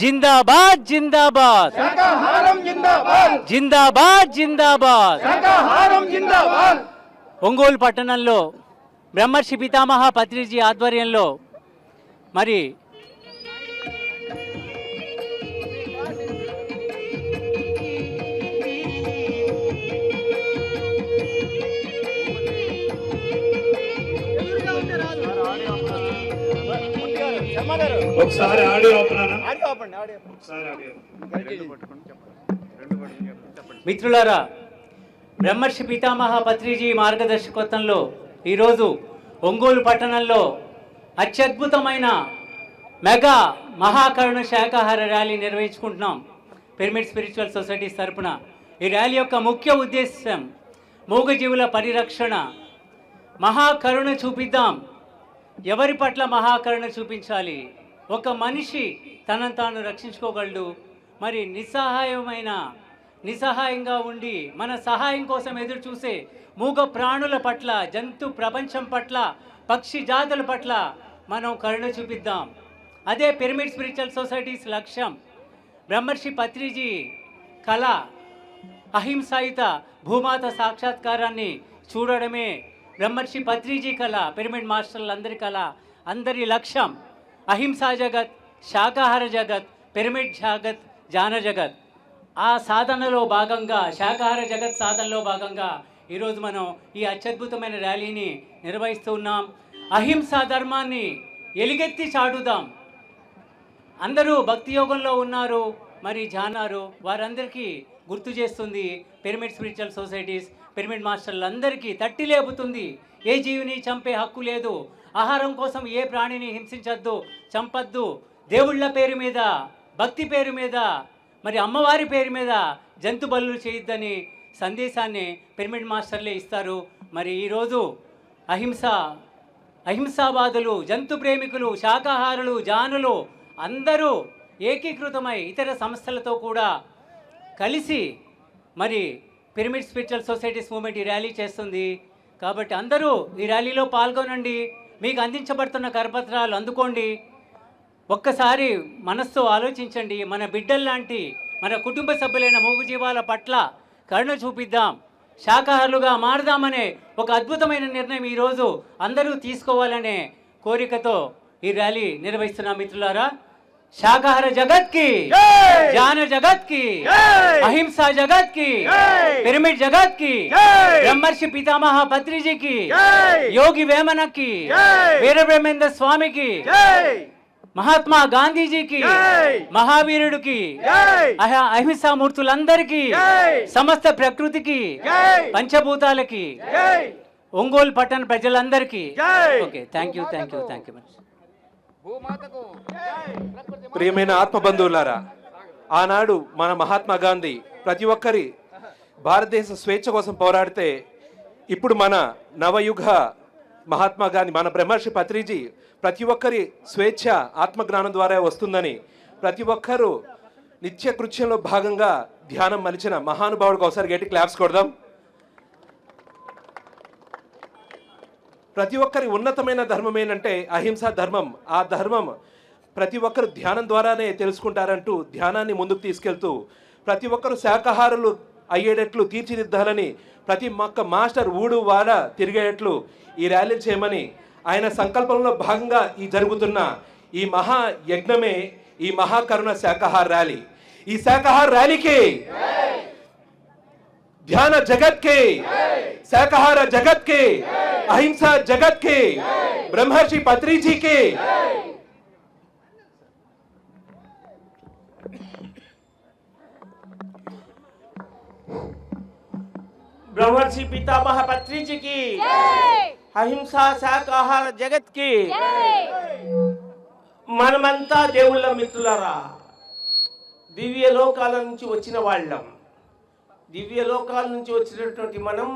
జిందాబాద్ జిందాబాద్ శాకాహారం జిందాబాద్ జిందాబాద్ జిందాబాద్ శాకాహారం జిందాబాద్. ఒంగోలు పట్టణంలో బ్రహ్మర్షి పితామహ పత్రిజీ ఆధ్వర్యంలో మరి ఒకసారి ఆడియో మిత్రులారా, బ్రహ్మర్షి పితామహ పత్రిజీ మార్గదర్శకత్వంలో ఈరోజు ఒంగోలు పట్టణంలో అత్యద్భుతమైన మెగా మహాకరుణ శాకాహార ర్యాలీ నిర్వహించుకుంటున్నాం పిరమిడ్ స్పిరిచువల్ సొసైటీస్ తరపున. ఈ ర్యాలీ యొక్క ముఖ్య ఉద్దేశం మూగజీవుల పరిరక్షణ. మహాకరుణ చూపిద్దాం. ఎవరి పట్ల మహాకరుణ చూపించాలి? ఒక మనిషి తనను తాను రక్షించుకోగలడు. మరి నిస్సహాయంగా ఉండి మన సహాయం కోసం ఎదురు చూసే మూగ ప్రాణుల పట్ల, జంతు ప్రపంచం పట్ల, పక్షి జాతుల పట్ల మనం కరుణ చూపిద్దాం. అదే పిరమిడ్ స్పిరిచువల్ సొసైటీస్ లక్ష్యం. బ్రహ్మర్షి పత్రిజీ కళ అహింసాయుత భూమాత సాక్షాత్కారాన్ని చూడడమే బ్రహ్మర్షి పత్రిజీ కళ, పిరమిడ్ మాస్టర్లందరి కళ, అందరి లక్ష్యం. అహింసా జగత్, శాకాహార జగత్, పిరమిడ్ జగత్, జాన జగత్. ఆ సాధనలో భాగంగా, శాకాహార జగత్ సాధనలో భాగంగా ఈరోజు మనం ఈ అత్యద్భుతమైన ర్యాలీని నిర్వహిస్తూ ఉన్నాం. అహింసా ధర్మాన్ని ఎలుగెత్తి చాటుదాం. అందరూ భక్తి యోగంలో ఉన్నారు, మరి జానారు, వారందరికీ గుర్తు చేస్తుంది పిరమిడ్ స్పిరిచువల్ సొసైటీస్. పిరమిడ్ మాస్టర్లందరికీ తట్టి లేపుతుంది. ఏ జీవిని చంపే హక్కు లేదు. ఆహారం కోసం ఏ ప్రాణిని హింసించద్దు, చంపద్దు. దేవుళ్ళ పేరు మీద, భక్తి పేరు మీద, మరి అమ్మవారి పేరు మీద జంతు బలులు చేయొద్దని సందేశాన్ని పిరమిడ్ మాస్టర్లే ఇస్తారు. మరి ఈరోజు అహింసావాదులు, జంతు ప్రేమికులు, శాకాహారులు, జానులు అందరూ ఏకీకృతమై ఇతర సంస్థలతో కూడా కలిసి మరి పిరమిడ్ స్పిరిచువల్ సొసైటీస్ మూవ్మెంట్ ఈ ర్యాలీ చేస్తుంది. కాబట్టి అందరూ ఈ ర్యాలీలో పాల్గొనండి. మీకు అందించబడుతున్న కరపత్రాలు అందుకోండి. ఒక్కసారి మనస్సు ఆలోచించండి. మన బిడ్డల్లాంటి మన కుటుంబ సభ్యులైన మూగజీవాల పట్ల కరుణ చూపిద్దాం. శాకాహారులుగా మారదామనే ఒక అద్భుతమైన నిర్ణయం ఈరోజు అందరూ తీసుకోవాలనే కోరికతో ఈ ర్యాలీ నిర్వహిస్తున్నాం. మిత్రులారా, శాకాహార జగత్ కి, జాన జగత్ కి, అహింసా జగత్ కి, పిరమిడ్ జగత్ కి, బ్రహ్మర్షి పితామహ పత్రిజీకి, యోగి వేమనకి, వీర బ్రహ్మేంద్ర స్వామికి, మహాత్మా గాంధీజీకి, మహావీరుడికి, అహింసా మూర్తులందరికీ, సమస్త ప్రకృతికి, పంచభూతాలకి, ఒంగోలు పట్టణ ప్రజలందరికీ. Okay, thank you. ప్రియమైన ఆత్మబంధువులారా, ఆనాడు మన మహాత్మా గాంధీ ప్రతి ఒక్కరి భారతదేశ స్వేచ్ఛ కోసం పోరాడితే, ఇప్పుడు మన నవయుగ మహాత్మా గాంధీ, మన బ్రహ్మర్షి పత్రిజీ ప్రతి ఒక్కరి స్వేచ్ఛ ఆత్మజ్ఞానం ద్వారా వస్తుందని ప్రతి ఒక్కరూ నిత్య కృత్యంలో భాగంగా ధ్యానం మలిచిన మహానుభావుడికి ఒకసారి గట్టి క్లాప్స్ కొడదాం. ప్రతి ఒక్కరి ఉన్నతమైన ధర్మం ఏంటంటే అహింసా ధర్మం. ఆ ధర్మం ప్రతి ఒక్కరు ధ్యానం ద్వారానే తెలుసుకుంటారంటూ ధ్యానాన్ని ముందుకు తీసుకెళ్తూ ప్రతి ఒక్కరు శాకాహారులు అయ్యేటట్లు తీర్చిదిద్దాలని, ప్రతి ఒక్క మాస్టర్ ఊడు వాడ తిరిగేటట్లు ఈ ర్యాలీ చేయమని ఆయన సంకల్పంలో భాగంగా ఈ జరుగుతున్న ఈ మహా యజ్ఞమే ఈ మహాకరుణ శాకాహార ర్యాలీ. ఈ శాకాహార ర్యాలీకి ధ్యాన జగత్ के, శాకాహార జగత్ के, అహింసా జగత్ के, బ్రహ్మర్షి పత్రిజీ के బ్రహ్మర్షి పితామహ పత్రిజీ కి, అహింసా శాకాహార జగత్ కి. మనమంతా దేవుళ్ళ మిత్రులారా, దివ్య లోకాల నుంచి వచ్చిన వాళ్ళం. దివ్య లోకాల నుంచి వచ్చినటువంటి మనం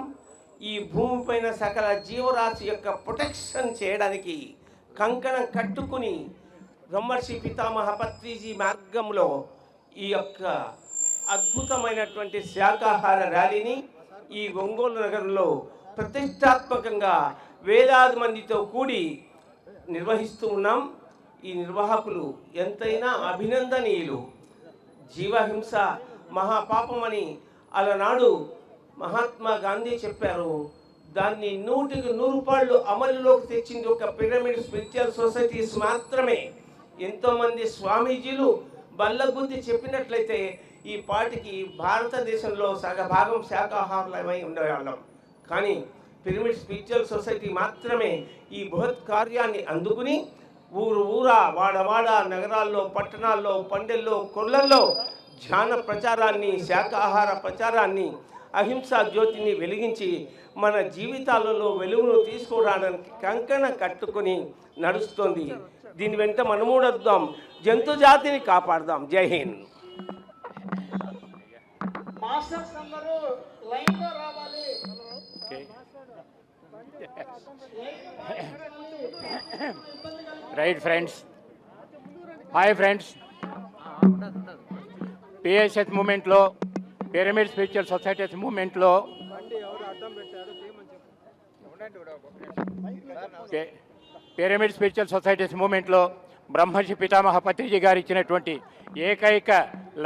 ఈ భూమిపైన సకల జీవరాశి యొక్క ప్రొటెక్షన్ చేయడానికి కంకణం కట్టుకుని బ్రహ్మర్షి పితామహ పత్రిజీ మార్గంలో ఈ యొక్క అద్భుతమైనటువంటి శాకాహార ర్యాలీని ఈ ఒంగోలు నగరంలో ప్రతిష్టాత్మకంగా వేలాది మందితో కూడి నిర్వహిస్తూ ఉన్నాం. ఈ నిర్వాహకులు ఎంతైనా అభినందనీయులు. జీవహింస మహాపాపమని అలనాడు మహాత్మా గాంధీ చెప్పారు. దాన్ని 100కి 100 పాళ్ళు అమలులోకి తెచ్చింది ఒక పిరమిడ్ స్పిరిచువల్ సొసైటీస్ మాత్రమే. ఎంతోమంది స్వామీజీలు బల్లగుద్ది చెప్పినట్లయితే ఈ పాటికి భారతదేశంలో సగభాగం శాకాహారులమై ఉండేవాళ్ళం. కానీ పిరమిడ్ స్పిరిచువల్ సొసైటీ మాత్రమే ఈ బృహత్ కార్యాన్ని అందుకుని ఊరా వాడవాడ నగరాల్లో, పట్టణాల్లో, పల్లెల్లో, కొల్లల్లో ధ్యాన ప్రచారాన్ని, శాకాహార ప్రచారాన్ని, అహింసా జ్యోతిని వెలిగించి మన జీవితాలలో వెలుగును తీసుకురావడానికి కంకణ కట్టుకొని నడుస్తోంది. దీని వెంట మనము నడుద్దాం, జంతు జాతిని కాపాడదాం. జై హింద్. మాస్టర్స్ అందరూ లైన్లో రావాలి. Right friends, hi friends. PSS మూమెంట్లో, పిరమిడ్ స్పిరిచువల్ సొసైటీస్ మూమెంట్లో పిరమిడ్ స్పిరిచువల్ సొసైటీస్ మూమెంట్లో బ్రహ్మర్షి పితామహ పత్రిజీ గారు ఇచ్చినటువంటి ఏకైక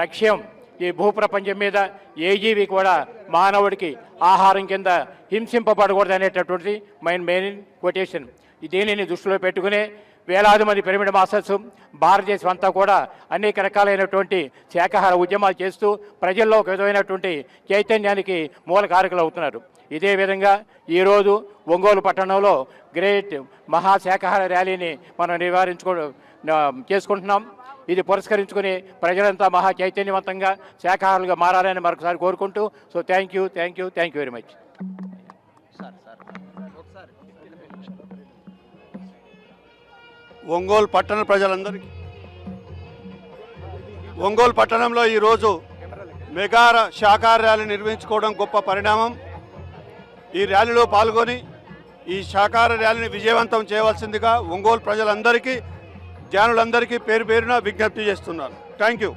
లక్ష్యం ఈ భూప్రపంచం మీద ఏ జీవి కూడా మానవుడికి ఆహారం కింద హింసింపబడకూడదు అనేటటువంటి మెయిన్ కొటేషన్. దీనిని దృష్టిలో పెట్టుకునే వేలాది మంది పిరమిడ్ మాస్టర్స్ భారతదేశం అంతా కూడా అనేక రకాలైనటువంటి శాకాహార ఉద్యమాలు చేస్తూ ప్రజల్లో ఒక విధమైనటువంటి చైతన్యానికి మూల కారకులు అవుతున్నారు. ఇదే విధంగా ఈరోజు ఒంగోలు పట్టణంలో గ్రేట్ మహాశాకాహార ర్యాలీని మనం చేసుకుంటున్నాం. ఇది పురస్కరించుకుని ప్రజలంతా మహా చైతన్యవంతంగా శాకాహారులుగా మారాలని మరొకసారి కోరుకుంటూ, so thank you very much. Ongole పట్టణ ప్రజలందరికీ, ఒంగోలు పట్టణంలో ఈరోజు మెగా శాకాహార ర్యాలీ నిర్వహించుకోవడం గొప్ప పరిణామం. ఈ ర్యాలీలో పాల్గొని ఈ శాకాహార ర్యాలీని విజయవంతం చేయవలసిందిగా ఒంగోలు ప్రజలందరికీ, ధ్యానులందరికీ పేరు పేరున విజ్ఞప్తి చేస్తున్నారు. Thank you.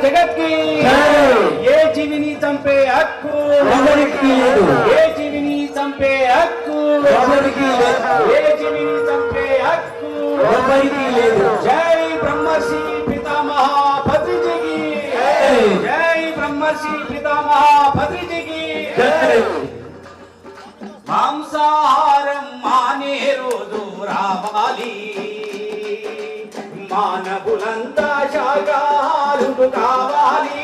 जगत की ये जीविनी चंपे हक्कु ये जीविनी चंपे हक्कु ये जीविनी चंपे हक्कु जय ब्रह्मर्षि पितामह पत्रिजी की जय ब्रह्म మహర్షి పితామహ పత్రిజీకి మాంసాహారం మానే రోజు రావాలి, మానవులంతా శాకాహారులు కావాలి.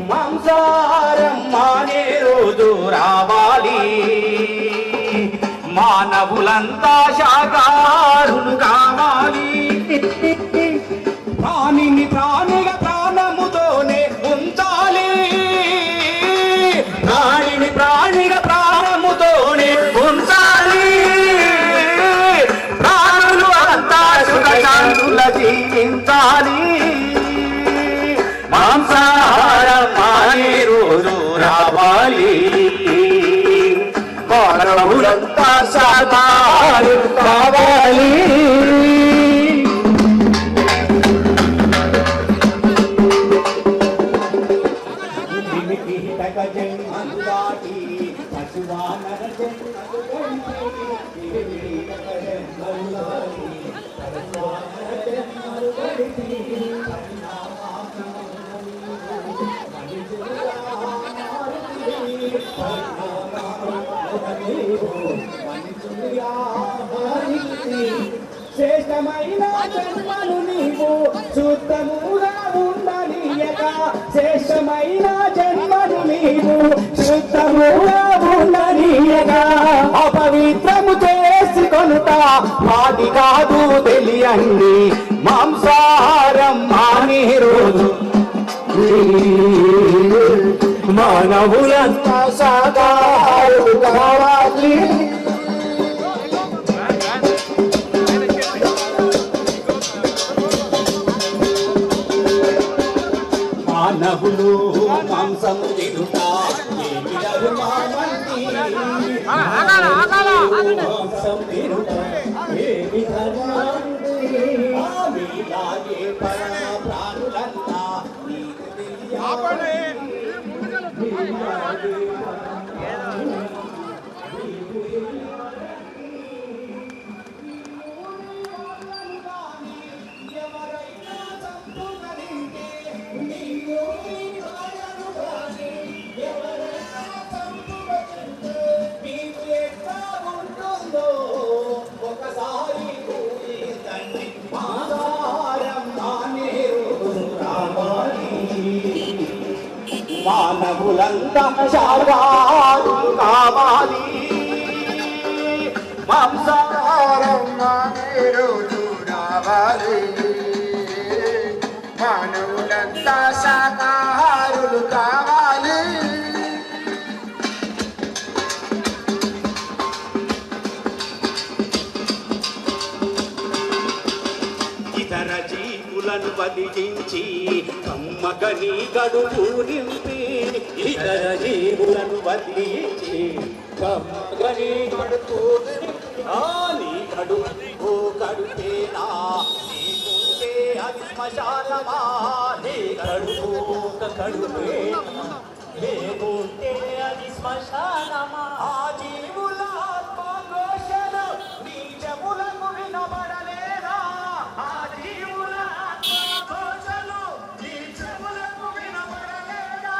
మాంసాహారం మానే రోజు రావాలి, మానవులంతా శాకాహారులు కావాలి. ప్రాణిని ప్రాణిగా ప్రాణముతోనే ఉంచాలి, ప్రాణిని ప్రాణిగా ప్రాణముతోనే ఉంచాలి. ప్రాణులు అంతా సుఖశాంతుల జీవించాలి. మాంసాహారం మానే రోజు రావాలి, మానవులంతా శాకాహారులు కావాలి. శ్రేష్టమైన జన్మను నీవు శుద్ధముగా ఉండనీయక, శ్రేష్టమైన జన్మను నీవు శుద్ధముగా ఉండనీయక, అపవిత్రము చేసి కొనుట మాది కాదు తెలియండి. మాంసాహారం మానే రోజు మానవులంతా శాకాహారులు కావాలి. మానవులు మాంసము తినుట ఏమి ధర్మమండి, మాంసం తినుట ఏమి ధర్మమండి. మీలాగే పరమ ప్రాణులంతా నీకు తెలియాలి. మానవులంతా శాకాహారులు కావాలి, మాంసాహారం మానే రోజు రావాలి, మానవులంతా శాకాహారులు కావాలి. ఇతర జీవులను బలిగించి కమ్మగని గడువు నింపి, ఇతర జీవులను బలిగించి కమ్మగని గడుపు నీ కడుపు కడుపేనా, నీకుంటే అది శ్మశానమా. నీ కడుపు కడుపే లేకుంటే అది శ్మశానమా. ఆ జీవుల ఆత్మఘోషలు నీ చెవులకు వినబడలేదా, ఆ జీవుల ఆత్మఘోషలు నీ చెవులకు వినబడలేదా,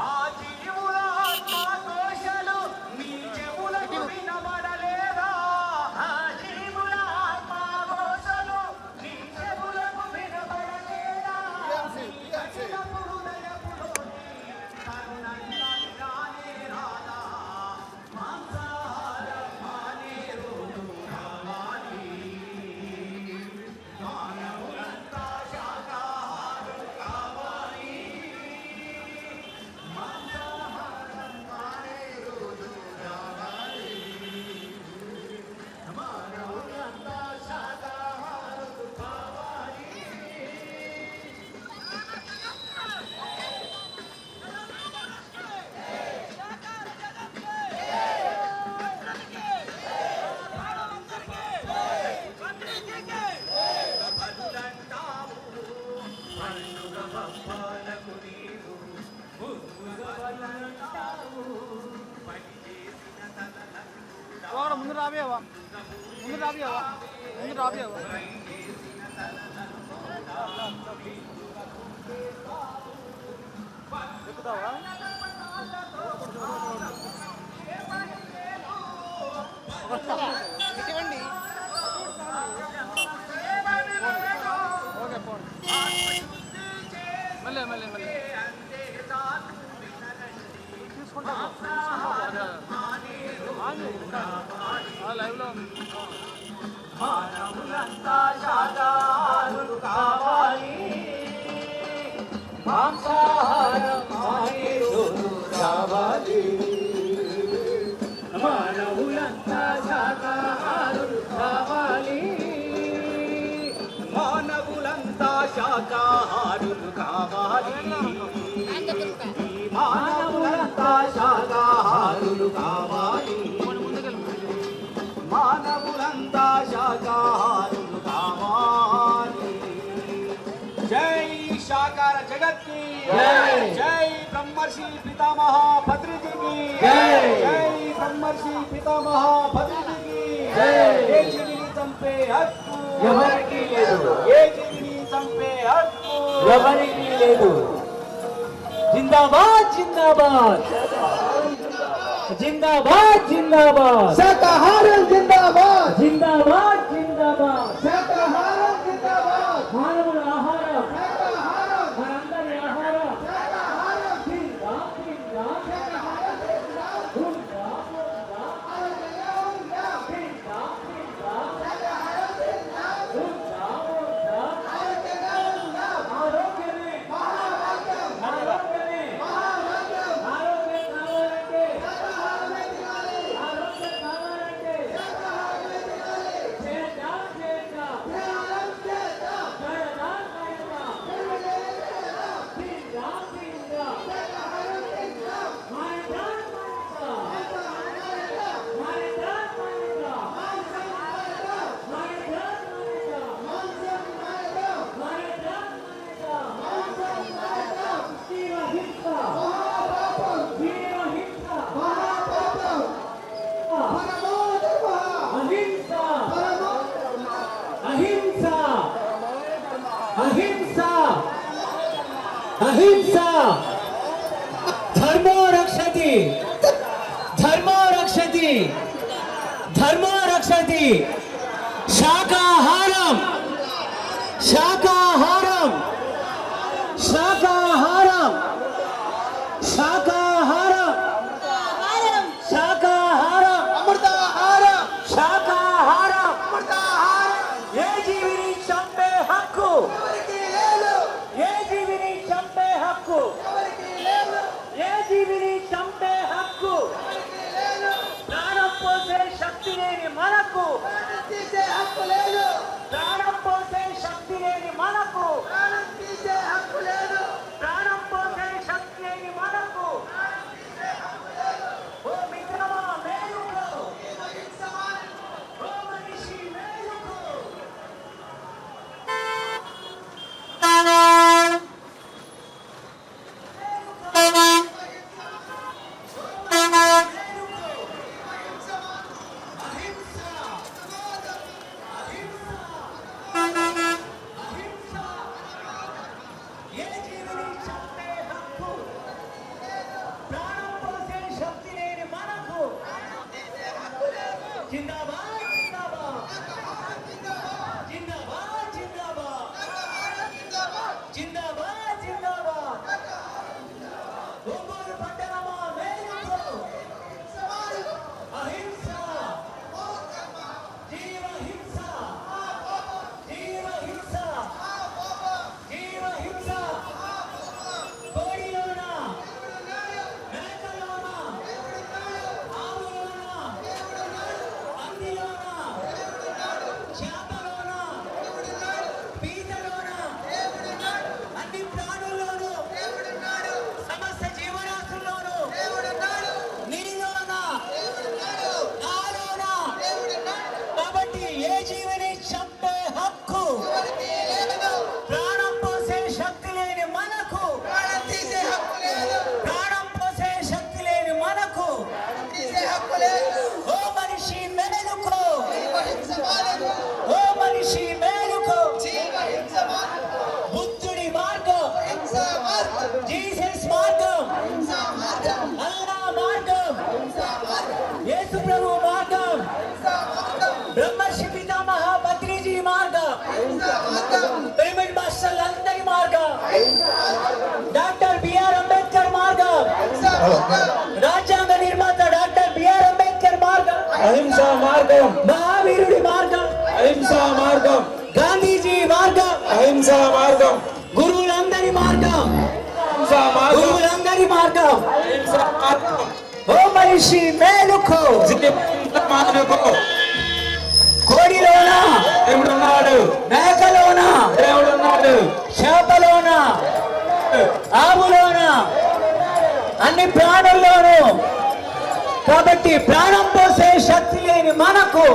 ఆ జీవుల ఆత్మఘోషలు నీ చెవులకు వినబడలేదా, ఆ జీవుల ఆత్మఘోషలు నీ చెవులకు వినబడలేదా. కఠినపుడు దయపులోని కరుణందని రానే రాదా, మాంసాహారం మానే రోజు రావాలి, మానవులంతా శాకాహారులు కావాలి. మాంసాహారం మానే రోజు రావాలి, మానవులంతా శాకాహారులు కావాలి. ముందు రాబేవా, ముందు రాబేవా, ముందు రాబేవా. ఎక్కుతావా? ఇటువంటి ఓకే పోండి. మళ్ళీ మళ్ళీ మళ్ళీ తీసుకుంటాం లైవ్లో మానవులంతా శాకాహారులు కావాలి, మాంసాహారం మానే రోజు రావాలి. మానవులంతా శాకాహారులు కావాలి, మానవులంతా శాకాహారులు కావాలి. మానవులంతా శాకాహారులు కావాలి, మానవులంతా శాకాహారులు కావాలి. జై శాకార జగత్కి జై బ్రహ్మర్షి పితామహ పత్రిజీకి జై బ్రహ్మర్షి పితామహ పత్రిజీకి ఏ జీవిని చంపే హక్కు ఎవరికి లేదు, ఏ జీవిని చంపే హక్కు ఎవరికి లేదు. జిందాబాద్ జిందాబాద్ జిందాబాద్ జిందాబాద్ శాకాహారం జిందాబాద్ జిందాబాద్ జిందాబాద్ శాకాహారం జిందాబాద్ మానవుల ఆహారం శాకాహారం మనందరి ఆహారం శాకాహారం జిందాబాద్ జిందాబాద్ శాకాహారం జిందాబాద్ జిందాబాద్ జిందాబాద్ శాకాహారం జిందాబాద్ ఆరోగ్యమే మహాభాగ్యం ఆరోగ్యమే మహాభాగ్యం ఆరోగ్యం కావాలంటే అహింసా అహింసా ధర్మో రక్షతి ధర్మో రక్షతి ధర్మో రక్షతి శాకాహారం శాకాహారం శాకాహారం శాకాహారం శాకాహారం అమృతాహారం శాకాహారం అమృతాహారం ఏ జీవిని చంపే హక్కు ఏ జీవిని చంపే హక్కు ఏ జీవిని చంపే హక్కు ప్రాణం పోసే శక్తి లేని మనకు ప్రాణం పోసే శక్తి లేని మనకు రాజ్యాంగ నిర్మాత డాక్టర్ బిఆర్ అంబేద్కర్ మార్గం అహింసా మార్గం, మహావీరుడి మార్గం అహింసా మార్గం, గాంధీజీ మార్గం అహింసా మార్గం, గురువులందరి మార్గం అహింసా మార్గం, గురువులందరి మార్గం అహింసా మార్గం. ఓ మనిషి మేలుకో మానవుకు కోడిలోన దేవుడున్నాడు, మేకలోన దేవుడున్నాడు, చేపలోన ఆవులోన అన్ని ప్రాణుల్లోనూ. కాబట్టి ప్రాణం పోసే శక్తి లేని మనకు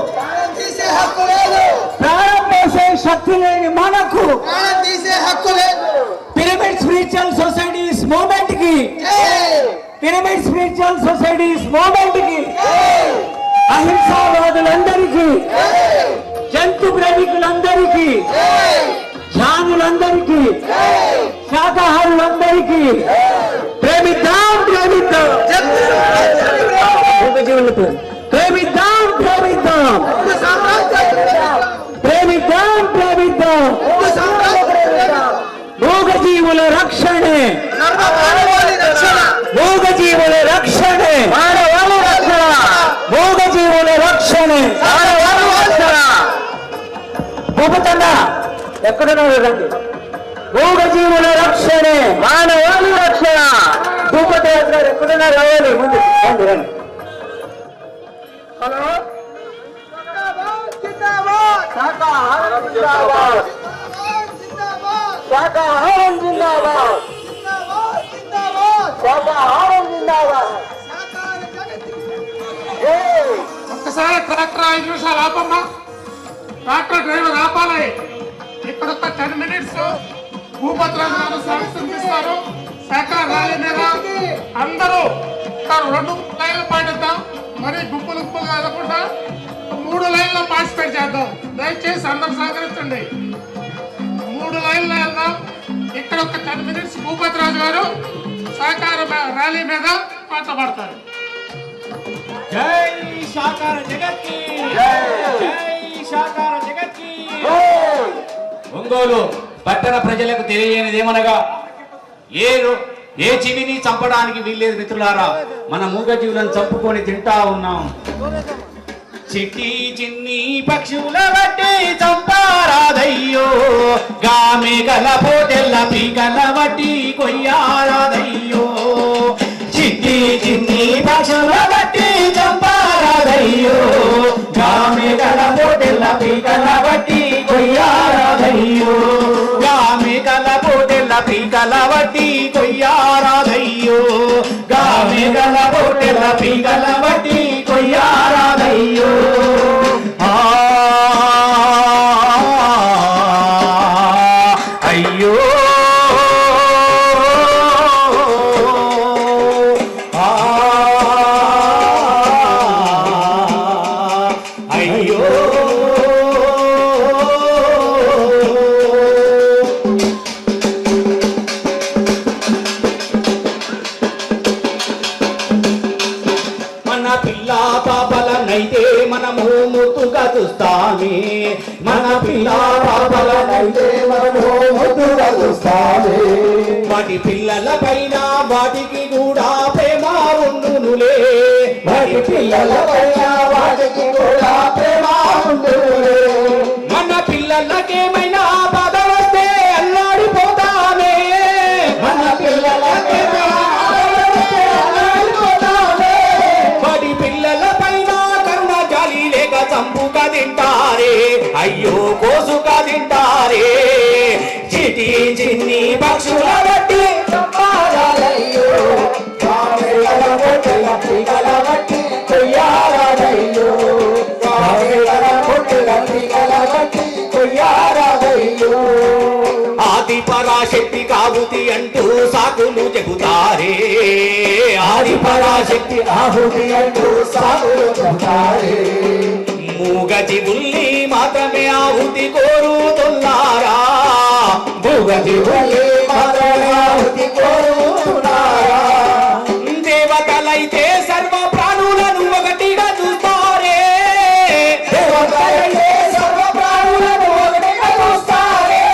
తీసే హక్కు లేదు, ప్రాణం పోసే శక్తి లేని మనకు ప్రాణం తీసే హక్కు లేదు. పిరమిడ్ స్పిరిచువల్ సొసైటీస్ మూవ్మెంట్ కి పిరమిడ్ స్పిరిచువల్ సొసైటీస్ మూవ్మెంట్ కి అహింసావాదులందరికీ, జంతు ప్రేమికులందరికీ, ధ్యానులందరికీ, శాకాహారులందరికీ ప్రేమిద్దాం ప్రేమిద్దాం ప్రేమిద్దాం ప్రేమిద్దాం ప్రేమిద్దాం ప్రేమిద్దాం మూగజీవుల రక్షణే, మూగజీవుల రక్షణే, మానవాళి రక్షణ, మూగజీవుల రక్షణే, మానవాళి రక్షణ. భూపతన్న ఎక్కడున్నారు రండి. మూగజీవుల రక్షణే, మానవాళి రక్షణ. భూపతి గారు ఎక్కడున్నారు రావాలి ముందు రండి రండి. హలో శాకాహారం జిందాబాద్, శాకాహారం జిందాబాద్, శాకాహారం జిందాబాద్. ఒక్కసారి ట్రాక్టర్ 5 నిమిషాలు ఆపమ్మా. ట్రాక్టర్ డ్రైవర్ ఆపాలి. ఇక్కడ ఒక 10 minutes భూపతి రాజు గారు స్వాగతిస్తారు. శాఖ ర్యాలీ మీద అందరూ 2 లైన్లు పాటిద్దాం. మరి గుంపులు గుంపులు కాకుండా 3 లైన్లో పార్టిసిపేట్ చేద్దాం. దయచేసి అందరూ సహకరించండి. 3 లైన్లో వెళ్దాం. ఇక్కడ ఒక 10 minutes భూపతి రాజు గారు సహకార ర్యాలీ మీద పాట పాడతారు. జై శాకార జగత్కి, జై శాకార జగత్కి. ఒంగోలు పట్టణ ప్రజలకు తెలియనిదేమనగా ఏ జీవిని చంపడానికి వీల్లేదు మిత్రులారా. మన మూగజీవులను చంపుకొని తింటా ఉన్నాం. చిట్టి చిన్ని పక్షుల వట్టి చంపారాదయ్యో, గామె గల పోటెల్ల పీకల వట్టి కొయ్యారాదయ్యో. చిట్టి చిన్ని పక్షుల వట్టి చంపారాదయ్యో, గామె గల పోటెల్ల పీకల వట్టి కొయ్యారాదయ్యో. గామె గల పోటెల్ల పీకల వట్టి కొయ్యారాదయ్యో, గామె గల పోటెల్ల పీకల వట్టి కొయ్యారాదయ్యో. అయ్యో అయ్యో మన పిల్ల పాపలనైతే మనము ముద్దుగా చూస్తామే, మన పిల్ల పాపలనైతే మనము ముద్దుగా చూస్తామే. వాటి పిల్లల పైన వాటికి కూడా ప్రేమ ఉండునులే, వాటి పిల్లల పైన వాటికి కూడా ప్రేమ ఉండునులే. మన పిల్లలకేమైనా బాధ వస్తే అల్లాడిపోతామే, మన పిల్లలకేమైనా వాటి పిల్లల పైన కన్న జాలి లేక చంపుగా తింటారే, అయ్యో కోసుగా తింటారే. చిటి చిన్ని పక్షుల బట్టి చంపారాదయ్యో, కామెగల పొట్టెల పీకల బట్టి కొయ్యారాదయ్యో, కామెగల పొట్టెల పీకల బట్టి కొయ్యారాదయ్యో. ఆది పరాశక్తి కావుతి అంటూ సాకులు చెబుతారే, ఆది పరాశక్తి ఆహుతి అంటూ సాకులు చెబుతారే. మూగజీవుల్ని మాత్రమే ఆహుతి కోరుతున్నారా, మూగజీవుల్ని మాత్రమే ఆహుతి కోరుతున్నారా. దేవతలైతే సర్వ ప్రాణులను ఒకటిగా చూస్తారే, దేవతలైతే సర్వ ప్రాణులను ఒకటిగా చూస్తారే.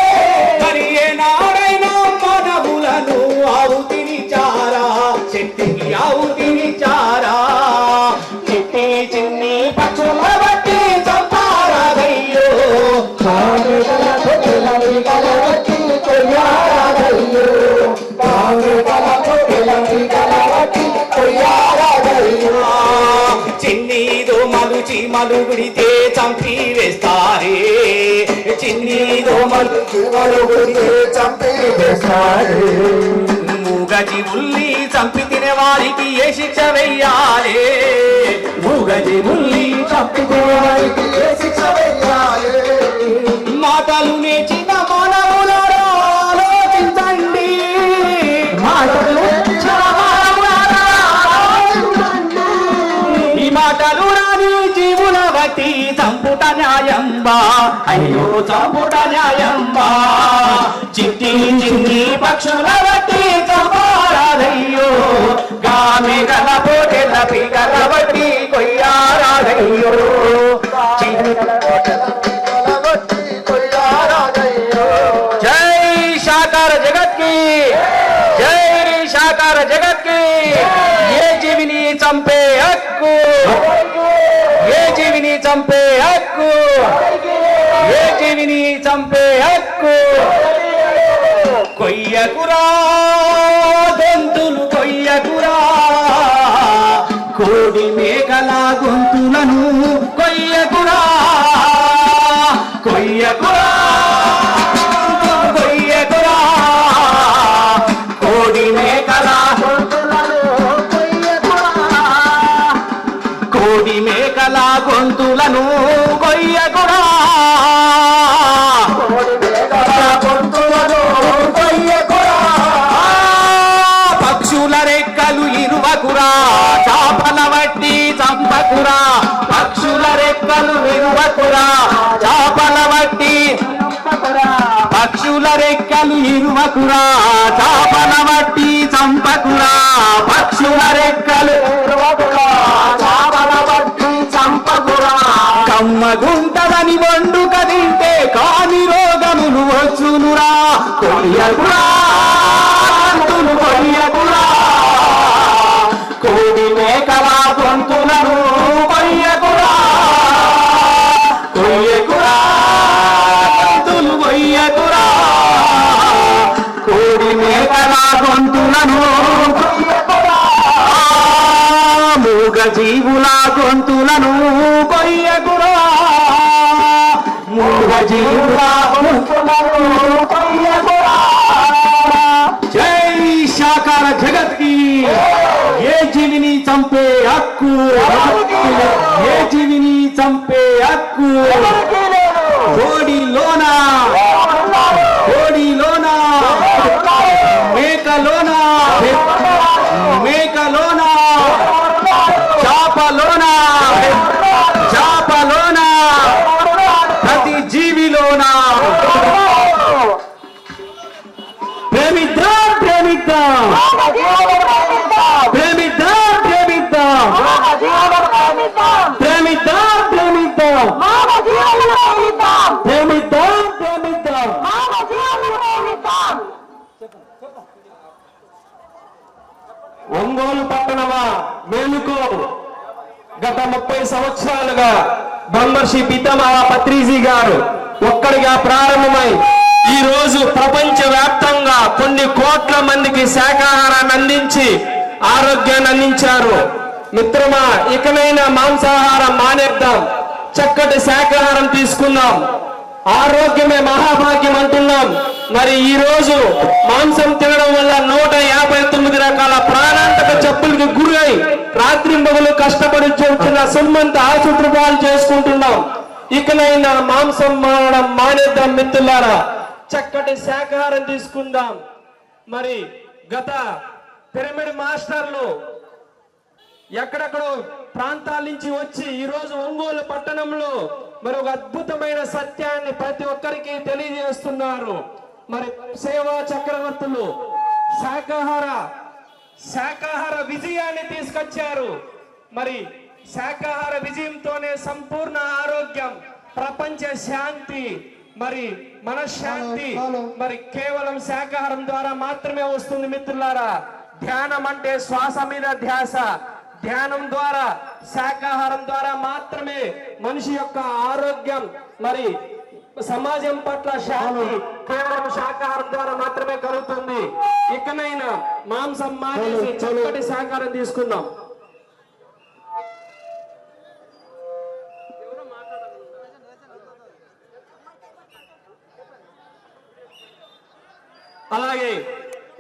మరి ఏనాడైనా మానవులను ఆహుతినిచ్చారా, చెట్టు చిట్టికి ఆవుతినిచ్చారా చిట్టి చిన్ని పక్షుల బట్టి చంపారాదయ్యో కామెగలకు తెలవిగలవట్టి కొయ్యారాదయ్యో కామెగలకు తెలవిగలవట్టి కొయ్యారాదయ్యో చిన్ని దోమలు చీమలు గుడితే చంపి వేస్తారే చిన్ని దోమలు చీమలు గుడితే చంపి వేస్తారే మూగజీవుల్ని చంపి తినే వారికి ఏ శిక్ష వెయ్యాలి మూగజీవుల్ని చంపి తినే వారికి ఏ శిక్ష వెయ్యాలి మాటలు నేర్చిన మానవులారా ఆలోచించండి మాటలు నేర్చిన మానవులారా ఆలోచించండి ఈ మాటలు రాని జీవుల బట్టి చంపుట న్యాయంబా అయ్యో చంపుట న్యాయంబా చిట్టి చిన్ని పక్షుల బట్టి చంపారాదయ్యో గామె గల పోటెల పీకల బట్టి కొయ్యారాదయ్యో జై శాకార జగత్ కి జై శాకార జగత్ కి ఏ జీవిని చంపే హక్కు ఏ జీవిని చంపే హక్కు ఏ జీవిని చంపే హక్కు కొయ్యకురా గొంతులు కొయ్యకురా కోడి మేకల గొంతులను కొయ్యకురా కొయ్యకురా కొయ్యకురా కోడి మేకల గొంతులను కొయ్యకురా కోడి మేకల గొంతులను కొయ్యకురా పక్షుల రెక్కలు ఇరువకురా చాపల వట్టి చంపకురా పక్షుల రెక్కలు ఇరువకురా చాపల వట్టి పక్షుల రెక్కలు ఇరువకురా చాపల వట్టి చంపకురా పక్షుల రెక్కలు ఇరువకురా చాపల వట్టి చంపకురా కమ్మగుంటదని వండుక తింటే కాని రోగములు వచ్చునురా కొయ్యకురా కొయ్యకురా కోడి మేకల గొంతులను కొయ్యకురా కొయ్యకురా గొంతులు కొయ్యకురా కోడి మేకల గొంతులను కొయ్యకురా మూగ జీవుల గొంతులను కొయ్యకురా మూగ జీవుల గొంతులను కొయ్యకురా జై శాకార జగత్ కి ఏ జీవిని చంపే హక్కు ఏ జీవిని చంపే హక్కు కోడిలోనా కోడిలోనా మేకలోనా మేకలోనా చాపలోనా చాపలోనా ప్రతి జీవిలోనా ప్రేమిద్దాం ప్రేమిద్దాం ప్రేమిద్దాం ప్రేమిద్దాం ప్రేమిద్దాం ప్రేమిద్దాం ప్రేమిద్దాం ప్రేమిద్దాం ఒంగోలు పట్టణమా మేలుకో గత 30 సంవత్సరాలుగా బ్రహ్మర్షి పితామహ పత్రిజీ గారు ఒక్కడిగా ప్రారంభమై ఈ రోజు ప్రపంచ వ్యాప్తంగా కొన్ని కోట్ల మందికి శాకాహారాన్ని అందించి ఆరోగ్యాన్ని అందించారు. మిత్రమా, ఇకనైనా మాంసాహారం మానేద్దాం, చక్కటి శాకాహారం తీసుకుందాం. ఆరోగ్యమే మహాభాగ్యం అంటున్నాం. మరి ఈ రోజు మాంసం తినడం వల్ల 159 రకాల ప్రాణాంతక జబ్బులకు గురై రాత్రింబగలు కష్టపడి చూస్తున్న సొమ్మంత ఆసుపత్రి పాలు చేసుకుంటున్నాం. ఇకనైనా మాంసం మానడం మానేద్దాం మిత్రులారా, చక్కటి శాకాహారం తీసుకుందాం. మరి గత పిరమిడ్ మాస్టర్లు ఎక్కడెక్కడో ప్రాంతాల నుంచి వచ్చి ఈ రోజు ఒంగోలు పట్టణంలో మరి ఒక అద్భుతమైన సత్యాన్ని ప్రతి ఒక్కరికి తెలియజేస్తున్నారు. మరి సేవా చక్రవర్తులు శాకాహార విజయాన్ని తీసుకొచ్చారు. మరి శాకాహార విజయంతోనే సంపూర్ణ ఆరోగ్యం, ప్రపంచ శాంతి, మరి మనశ్శాంతి మరి కేవలం శాకాహారం ద్వారా మాత్రమే వస్తుంది మిత్రులారా. ధ్యానం అంటే శ్వాస మీద ధ్యాస. ధ్యానం ద్వారా, శాకాహారం ద్వారా మాత్రమే మనిషి యొక్క ఆరోగ్యం, మరి సమాజం పట్ల శాంతి కేవలం శాకాహారం ద్వారా మాత్రమే కలుగుతుంది. ఇకనైనా మాంసం మానేసి చక్కటి శాకాహారం తీసుకుందాం. అలాగే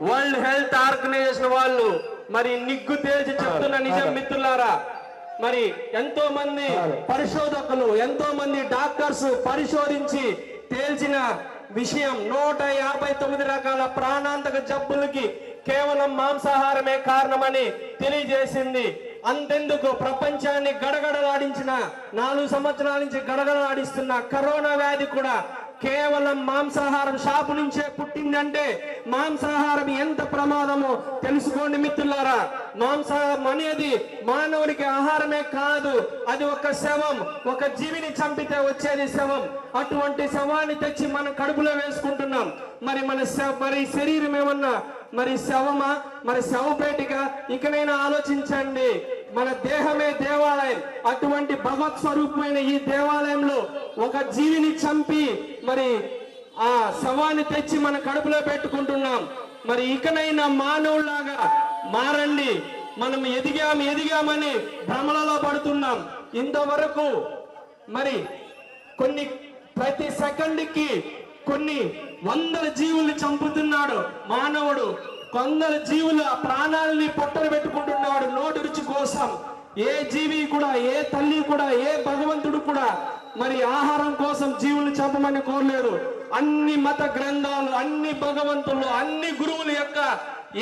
వరల్డ్ హెల్త్ ఆర్గనైజేషన్ వాళ్ళు మరి నిగ్గు తేల్చి చెప్తున్న నిజం మిత్రులారా, మరి ఎంతో మంది పరిశోధకులు, ఎంతో మంది డాక్టర్స్ పరిశోధించి తేల్చిన విషయం 159 రకాల ప్రాణాంతక జబ్బులకి కేవలం మాంసాహారమే కారణమని తెలియజేసింది. అంతెందుకు ప్రపంచాన్ని గడగడలాడించిన 4 సంవత్సరాల నుంచి గడగడలాడిస్తున్న కరోనా వ్యాధి కూడా కేవలం మాంసాహారం షాపు నుంచే పుట్టిందంటే మాంసాహారం ఎంత ప్రమాదమో తెలుసుకోండి మిత్రులారా. మాంసాహారం అనేది మానవుడికి ఆహారమే కాదు, అది ఒక శవం. ఒక జీవిని చంపితే వచ్చేది శవం. అటువంటి శవాన్ని తెచ్చి మనం కడుపులో వేసుకుంటున్నాం. మరి మరి శరీరం ఏమన్నా మరి శవమా, మరి శవపేటిగా? ఇకనైనా ఆలోచించండి. మన దేహమే దేవాలయం. అటువంటి భగవత్ స్వరూపమైన ఈ దేవాలయంలో ఒక జీవిని చంపి మరి ఆ శవాన్ని తెచ్చి మన కడుపులో పెట్టుకుంటున్నాం. మరి ఇకనైనా మానవులాగా మారండి. మనం ఎదిగామని భ్రమలలో పడుతున్నాం. ఇంతవరకు మరి ప్రతి సెకండ్కి కొన్ని వందల జీవుల్ని చంపుతున్నాడు మానవుడు. వందల జీవుల ప్రాణాలని పొట్టలు పెట్టుకుంటున్నాడు నోటి రుచి కోసం. ఏ జీవి కూడా, ఏ తల్లి కూడా, ఏ భగవంతుడు కూడా మరి ఆహారం కోసం జీవుల్ని చంపమని కోరలేదు. అన్ని మత గ్రంథాలు, అన్ని భగవంతులు, అన్ని గురువుల యొక్క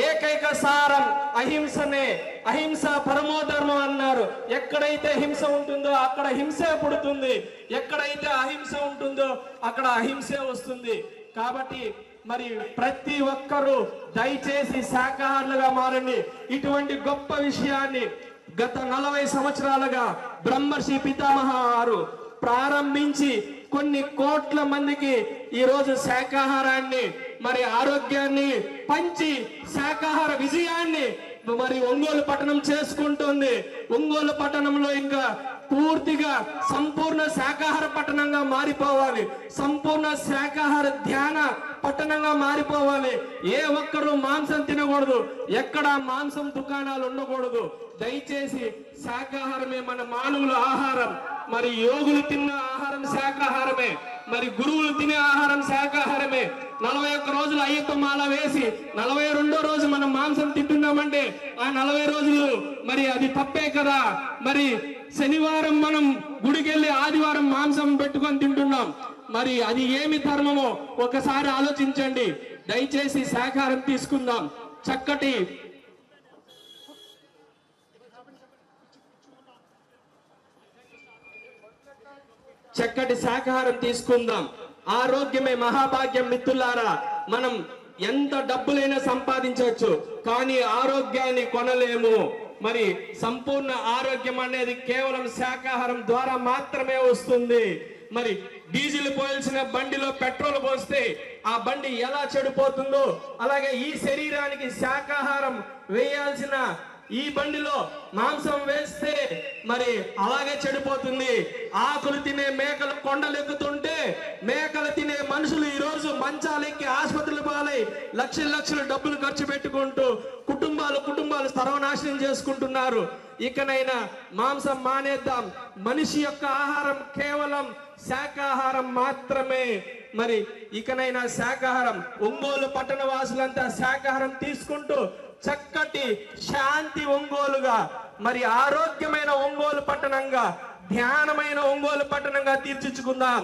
ఏకైక సారం అహింసనే. అహింస పరమోధర్మం అన్నారు. ఎక్కడైతే హింస ఉంటుందో అక్కడ హింసే పుడుతుంది, ఎక్కడైతే అహింస ఉంటుందో అక్కడ అహింసే వస్తుంది. కాబట్టి మరి ప్రతి ఒక్కరూ దయచేసి శాకాహారులుగా మారండి. ఇటువంటి గొప్ప విషయాన్ని గత 40 సంవత్సరాలుగా బ్రహ్మర్షి పితామహ గారు ప్రారంభించి కొన్ని కోట్ల మందికి ఈ రోజు శాకాహారాన్ని మరి ఆరోగ్యాన్ని పంచి శాకాహార విజయాన్ని మరి ఒంగోలు పట్టణం చేసుకుంటుంది. ఒంగోలు పట్టణంలో ఇంకా పూర్తిగా సంపూర్ణ శాకాహార పట్టణంగా మారిపోవాలి. సంపూర్ణ శాకాహార ధ్యాన పట్టణంగా మారిపోవాలి. ఏ ఒక్కరూ మాంసం తినకూడదు, ఎక్కడ మాంసం దుకాణాలు ఉండకూడదు. దయచేసి శాకాహారమే మన మానవుల ఆహారం. మరి యోగులు తిన్న ఆహారం శాకాహారమే, మరి గురువులు తినే ఆహారం శాకాహారమే. 41 రోజులు అయ్యప్ప మాల వేసి 42వ రోజు మనం మాంసం తింటున్నామంటే ఆ 40 రోజులు మరి అది తప్పే కదా. మరి శనివారం మనం గుడికెళ్ళి ఆదివారం మాంసం పెట్టుకొని తింటున్నాం. మరి అది ఏమి ధర్మమో ఒకసారి ఆలోచించండి. దయచేసి శాకాహారం తీసుకుందాం. చక్కటి శాకాహారం తీసుకుందాం. ఆరోగ్యమే మహాభాగ్యం మిత్రులారా. మనం ఎంత డబ్బులైనా సంపాదించవచ్చు, కానీ ఆరోగ్యాన్ని కొనలేము. మరి సంపూర్ణ ఆరోగ్యం అనేది కేవలం శాకాహారం ద్వారా మాత్రమే వస్తుంది. మరి డీజిల్ పోయాల్సిన బండిలో పెట్రోల్ పోస్తే ఆ బండి ఎలా చెడిపోతుందో అలాగే ఈ శరీరానికి శాకాహారం వేయాల్సిన ఈ బండిలో మాంసం వేస్తే మరి అలాగే చెడిపోతుంది. ఆకులు తినే మేకలు కొండలు ఎక్కుతుంటే మేకలు తినే మనుషులు ఈ రోజు మంచాలెక్కి ఆసుపత్రుల పాలై లక్షలు డబ్బులు ఖర్చు పెట్టుకుంటూ కుటుంబాలు సర్వనాశనం చేసుకుంటున్నారు. ఇకనైనా మాంసం మానేద్దాం. మనిషి యొక్క ఆహారం కేవలం శాకాహారం మాత్రమే. మరి ఇకనైనా శాకాహారం, ఒంగోలు పట్టణ వాసులంతా శాకాహారం తీసుకుంటూ చక్కటి శాంతి ఒంగోలుగా, మరి ఆరోగ్యమైన ఒంగోలు పట్టణంగా, ధ్యానమైన ఒంగోలు పట్టణంగా తీర్చిదిద్దుకుందాం.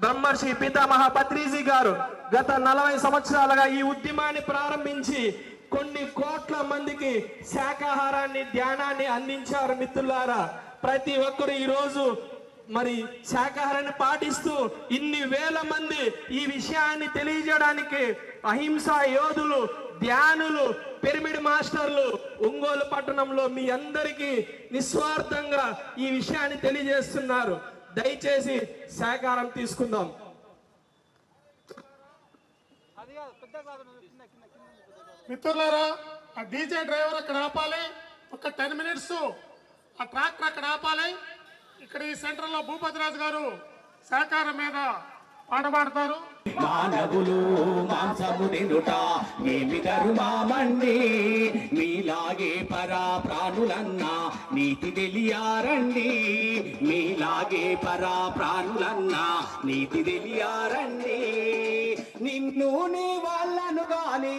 బ్రహ్మర్షి పితామహ పత్రిజీ గారు గత 40 సంవత్సరాలుగా ఈ ఉద్యమాన్ని ప్రారంభించి కొన్ని కోట్ల మందికి శాకాహారాన్ని, ధ్యానాన్ని అందించారు. మిత్రులారా, ప్రతి ఒక్కరు ఈ రోజు మరి శాకాహారాన్ని పాటిస్తూ ఇన్ని వేల మంది ఈ విషయాన్ని తెలియజేయడానికి అహింసా యోధులు, ధ్యానులు, పిరమిడ్ మాస్టర్లు ఒంగోలు పట్టణంలో మీ అందరికీ నిస్వార్థంగా ఈ విషయాన్ని తెలియజేస్తున్నారు. దయచేసి శాకాహారం తీసుకుందాం. అది పెద్ద మిత్రులారా, ఆ డీజే డ్రైవర్ అక్కడ ఆపాలి, ఒక 10 మినిట్స్ ఆ ట్రాక్టర్ అక్కడ ఆపాలి. ఇక్కడ ఈ సెంటర్లో భూపతిరాజు గారు సహకారం మీద పాట పాడతారు. మానవులు మాంసము తినుట ఏమి ధర్మమండి, మీలాగే పరా ప్రాణులన్నా నీతి తెలియారండి, మీలాగే పరా ప్రాణులన్నా నీతి తెలియారండి. నిన్ను నీ వాళ్ళను గాని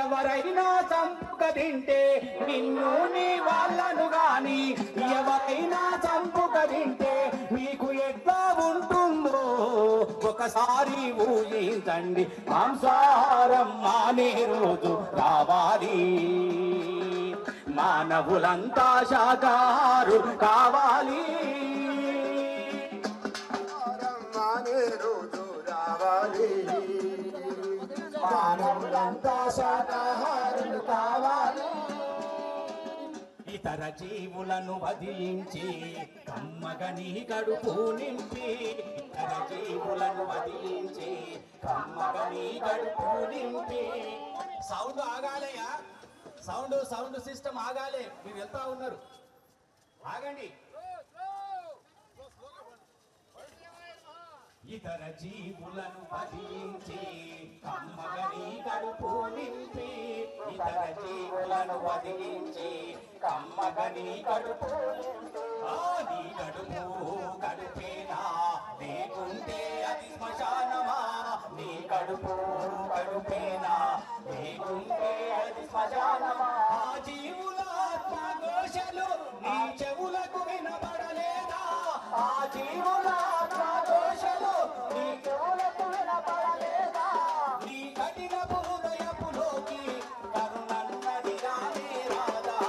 ఎవరైనా చంపుక తింటే, నిన్ను నీ వాళ్ళను గాని ఎవరైనా చంపుక తింటే మీకు ఎట్లా ఉంటుందో ఒకసారి ఊహించండి. మాంసాహారం మానే రోజు రావాలి, మానవులంతా శాకాహారు కావాలి. మానే రోజు రావాలి, మానవులంతా శాకాహారులు కావాలి. ఇతర జీవులను వదిలించి కమ్మగని కడుపు నింపి, ఇతర జీవులను వదిలించి కమ్మగని కడుపు నింపి. సౌండ్ ఆగాలయ్యా, సౌండ్ సిస్టమ్ ఆగాలే. మీరు వెళ్తా ఉన్నారు, ఆగండి. ఇతర జీవులను వదిలించి కమ్మగని కడుపు నింపి, ఇతర జీవులను వదిలించి కమ్మగని కడుపు నింపి. నీ కడుపు కడుపేనా లేకుంటే అది శ్మశానమా, నీ కడుపు కడుపేనా లేకుంటే అది శ్మశానమా. ఆ జీవుల ఆత్మఘోషలు నీ చెవులకు వినబడలేదా, ఆ జీవుల ఆత్మఘోషలు నీ చెవులకు వినబడలేదా. నీ కఠిన హృదయపులోకి కరుణన్నది రానే రాదా,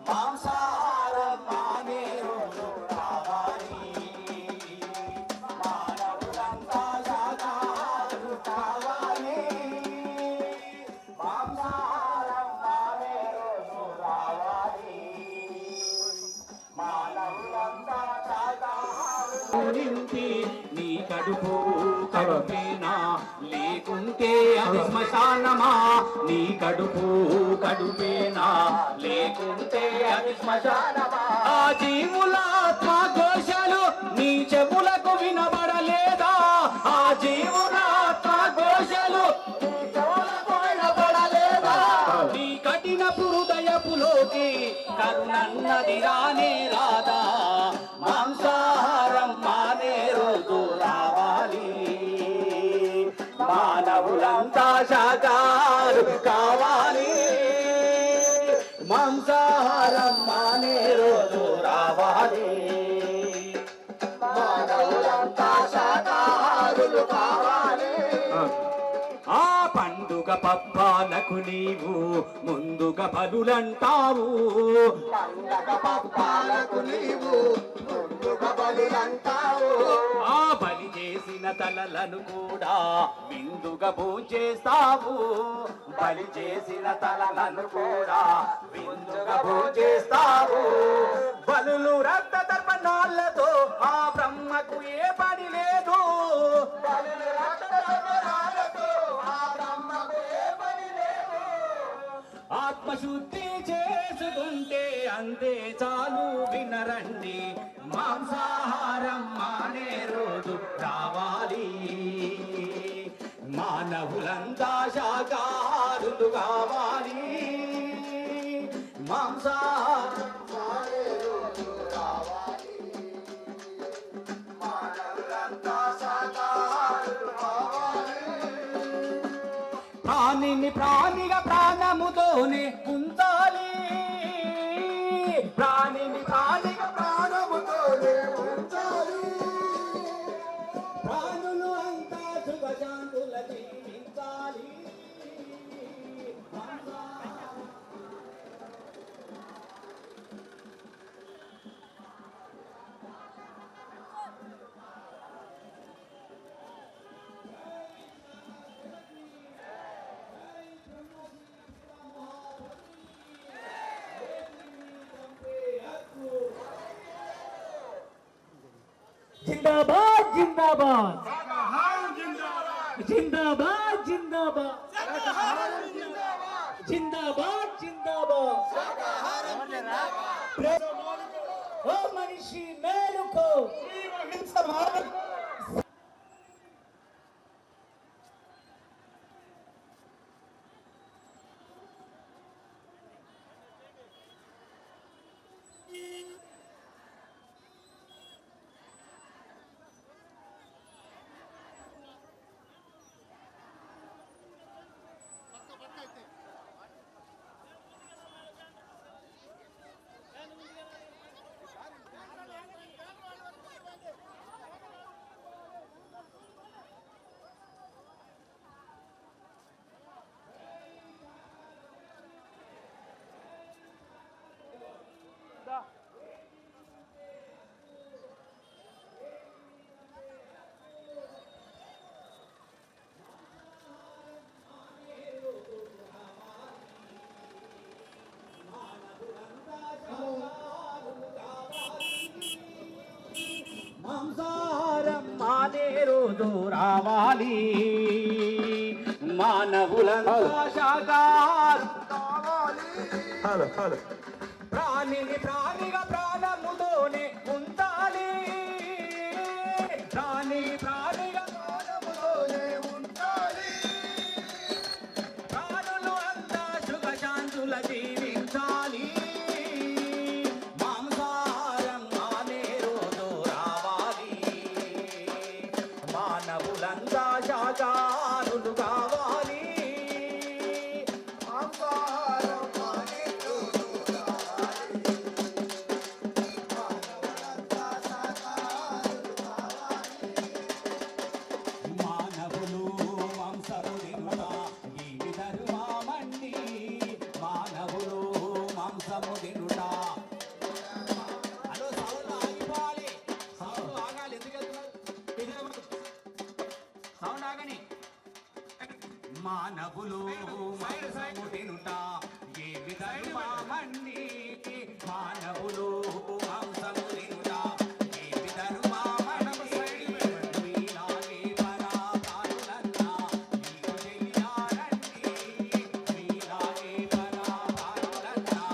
మాంసాహారం మానే రోజు రావాలి, మానవులంతా శాకాహారులు కావాలి, మాంసాహారం మానే రోజు రావాలి, మానవులంతా శాకాహారులు. నీ కడుపు కడుపేనా లేకుంటే అది శ్మశానమా, నీ కడుపు కడుపేనా లేకుంటే అది శ్మశానమా. ఆ జీవుల ఆత్మఘోషలు నీ చెవులకు వినబడలేదా, ఆ జీవుల ఆత్మఘోషలు నీ చెవులకు వినబడలేదా. నీ కఠిన హృదయపులోకి కరుణన్నది రానే రాదా, మాంసాహారం మానే రోజు రావాలి, మానవులంతా శాకాహారు కావాలి, మాంసాహారం మానే రోజు రావాలి, మానవులంతా శాకాహారులు కావాలి. ఆ పండుగ పబ్బాలకు నీవు ముందుగా బలులంటావు, పండుగ పబ్బాలకు నీవు ముందుగా బలులంటావు. ఆ బలి చేసిన తలలను కూడా విందుగా భోజేస్తావు, బలి చేసిన తలలను కూడా విందుగా భోజేస్తావు. బలులు రక్త తర్పణాలతో ఆ బ్రహ్మకు ఏ పని లేదు, బలులు రక్త తర్పణాలతో ఆ బ్రహ్మకు ఏ పని లేదు. ఆత్మశుద్ధి చేసుకుంటే అంతే చాలు వినరండి, మాంసాహారం మానే రోజు రావాలి, మానవులంతా శాకాహారులు కావాలి, మాంసాహారం మానే రోజు రావాలి, మానవులంతా శాకాహారులు కావాలి. ప్రాణిని ప్రాణిగా ప్రాణముతోనే ఉంచాలి, ప్రాణిని ప్రాణిగా ప్రాణముతోనే ఉంచాలి, ప్రాణులు అంతా సుఖశాంతుల జీవించాలి. జిందాబాద్ జిందాబాద్ శాకాహారం జిందాబాద్, జిందాబాద్ జిందాబాద్ శాకాహారం జిందాబాద్, జిందాబాద్ జిందాబాద్. ఓ మనిషి మేలుకో. మాంసాహారం మానే రోజు రావాలి, మానవులంతా శాకాహారం కావాలి. ప్రాణిని ప్రాణిగా ప్రాణముతోనే ఉండాలి, ప్రాణి ప్రాణిగా ప్రాణముతోనే ఉండాలి. ప్రాణులు అంతా సుఖ శాంతుల జీవించాలి. మాంసాహారం మానే రోజు రావాలి, మానవులంతా శాకాహారులు కావాలి. మాంసాహారం మానే రోజు రావాలి, మానవులంతా శాకాహారులు కావాలి. మానవులు మాంసము తినుట ఈ ధర్మమండి, మానవులు మాంసము తినుట. హలో సౌండ్ ఆగిపోవాలి, సౌండ్ ఆగాలి. ఎందుకు వెళ్తున్నారు? సౌండ్ ఆగని. మానవులు మాంసము తినుట ఏ ధర్మమండి, మానవులు మాంసము తినుట ఏ ధర్మమండి. మీలాగే పరాకారులన్నా మీకు తెలియాలండి, మీలాగే పరాకారులన్నా.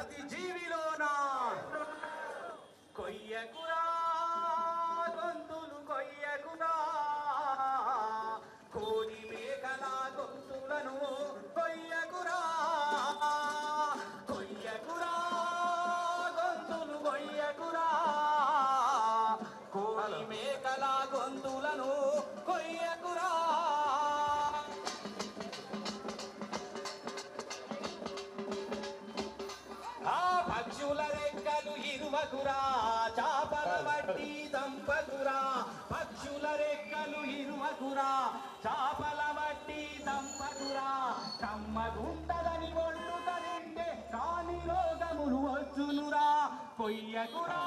ప్రతి జీవిలోన కొయ్యకురా గొంతులు కొయ్యకురా కోడి మేకల గొంతులను కొయ్యకురా కొయ్యకురా గొంతులు కొయ్యకురా కోడి మేకల గొంతులను కొయ్యకురా పక్షుల రెక్కలు ఇరువకురా చాపల వట్టి దంపకురా పక్షుల రెక్కలు ఇరువకురా చాపల వట్టి దంపకురా కమ్మగుంటదని ఒళ్ళు తరిండే కాని రోగములు వచ్చునురా కొయ్యకురా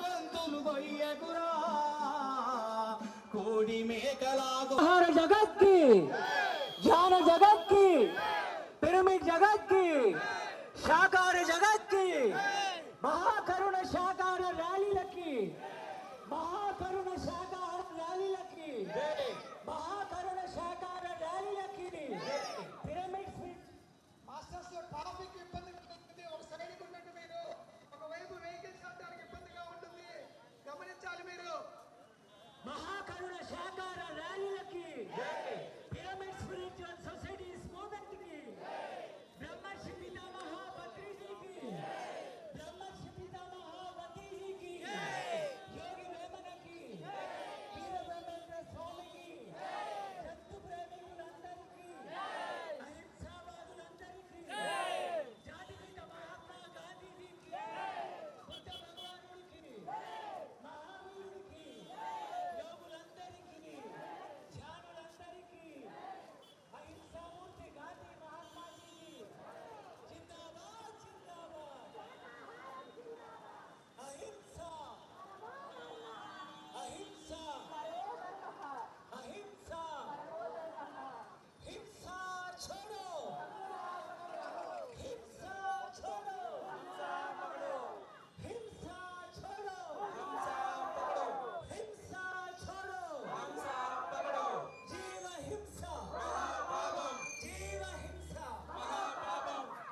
గొంతులు కొయ్యకురా కోడి మేకలాగు जगत की ज्ञान जगत की पिरामिड जगत की शाकाहार जगत की महाकरुण शाकाहार रैलीलकी महाकरुण शाकाहार रैलीलकी महाकरुण शाकाहार रैलीलकी पिरामिड మాస్టర్స్ లో ట్రాఫిక్ ఇబ్బంది ఉంటుంది. ఒక సైడ్ ఉన్నట్టు మీరు ఒకవైపు వెహికల్స్ వెళ్ళడానికి ఇబ్బందిగా ఉంటుంది, గమనించాలి మీరు. महाकरुण शाकाहार रैलीलकी पिरामिड स्पिरिचुअल सोसाइटीज मूवमेंट की ब्रह्मर्षि पितामह बद्री जी की ब्रह्मर्षि पितामह बद्री जी की योगी वेमन की वीर ब्रह्मेंद्र स्वामी की जंतु प्रेमिकुలందరికీ అహింసావాదులందరికీ జాతి పిత మహాత్మా గాంధీ जी की బుద్ధ భగవానుడికి మహావీరుడికి యోగులందరికీ ధ్యానులందరికీ అహింసామూర్తి గాంధీ మహాత్మాజీకి జిందాబాద్ జిందాబాద్ అహింస అహింస అహింస హింసా छोड़ो हिंसा छोड़ो हिंसा छोड़ो हिंसा छोड़ो जीव हिंसा जीव हिंसा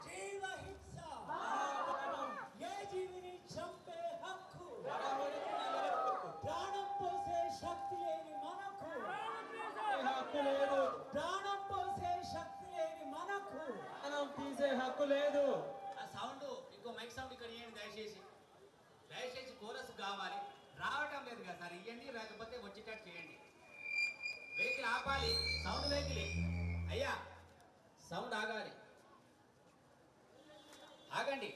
जीव हिंसा ये जीविनी चंपे हक्కు ప్రాణం పోసే శక్తి లేని మనకు హక్కు లేదు ప్రాణం పోసే శక్తి లేని మనకు ప్రాణం తీసే హక్కు లేదు. ఆ సౌండ్ ఇంకో మైక్ సౌండ్ ఇక్కడ ఇవ్వండి దయచేసి కోరస్ కావాలి. రావటం లేదు కదా సార్, ఇవ్వండి, లేకపోతే వచ్చేటట్టు చేయండి. వెహికల్ ఆపాలి, సౌండ్ వెహికల్ అయ్యా, సౌండ్ ఆగాలి, ఆగండి,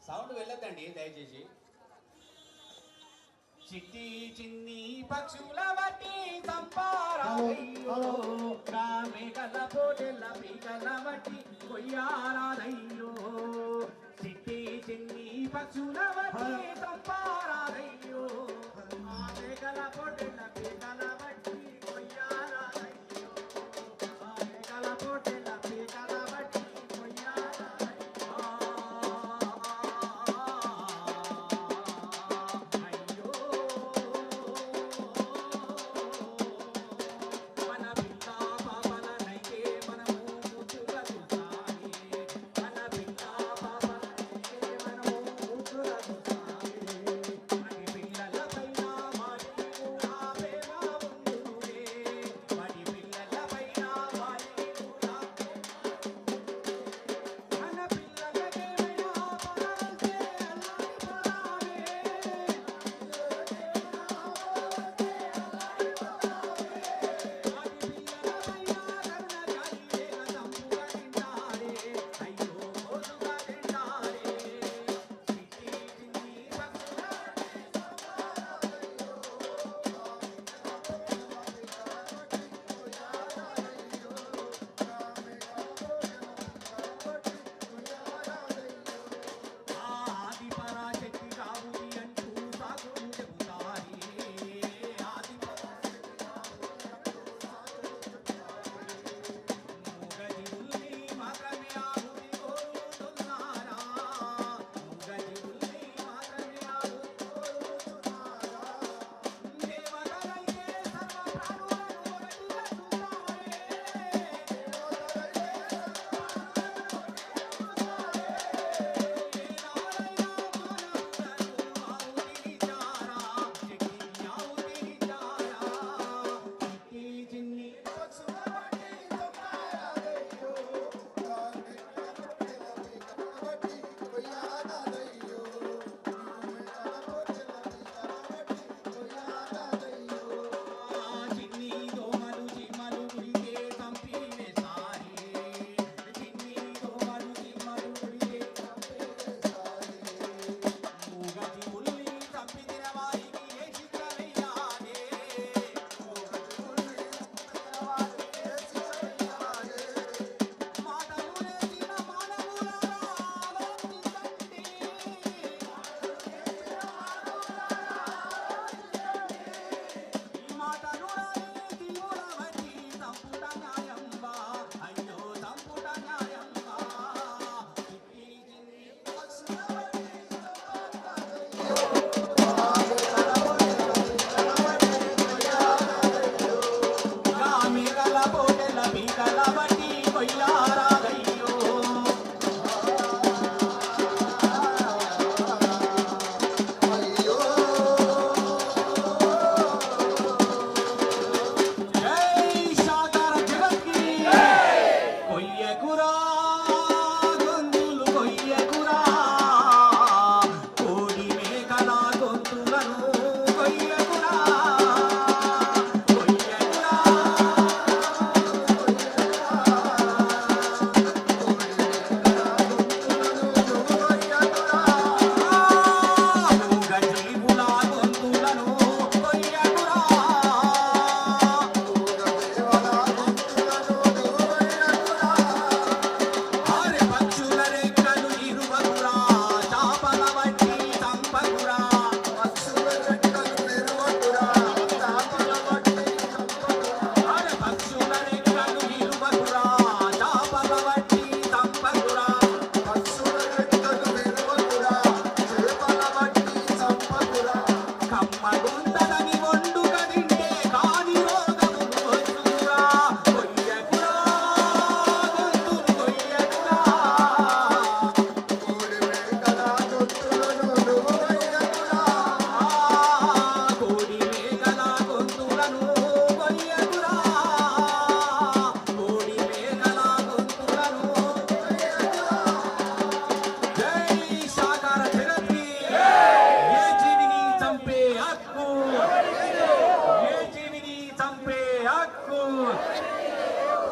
సౌండ్ వెళ్ళొద్దండి దయచేసి. చిట్టి చిన్ని పక్షుల వట్టి సంపారాదయ్యో మేకల పోటెల్ల పీకల వట్టి కొయ్యారాదయ్యో చిట్టి చిన్ని పక్షుల వట్టి సంపారాదయ్యో మేకల పోటెల్ల పీకల వట్టి కొయ్యారాదయ్యో మేకల పోటెల్ల పీకల వట్టి కొయ్యారాదయ్యో మన పిల్ల పాపల నైతే మనము ముద్దుగా చూసాలి, మన పిల్ల పాపల నైతే మనము ముద్దుగా చూసాలి, మన పిల్లల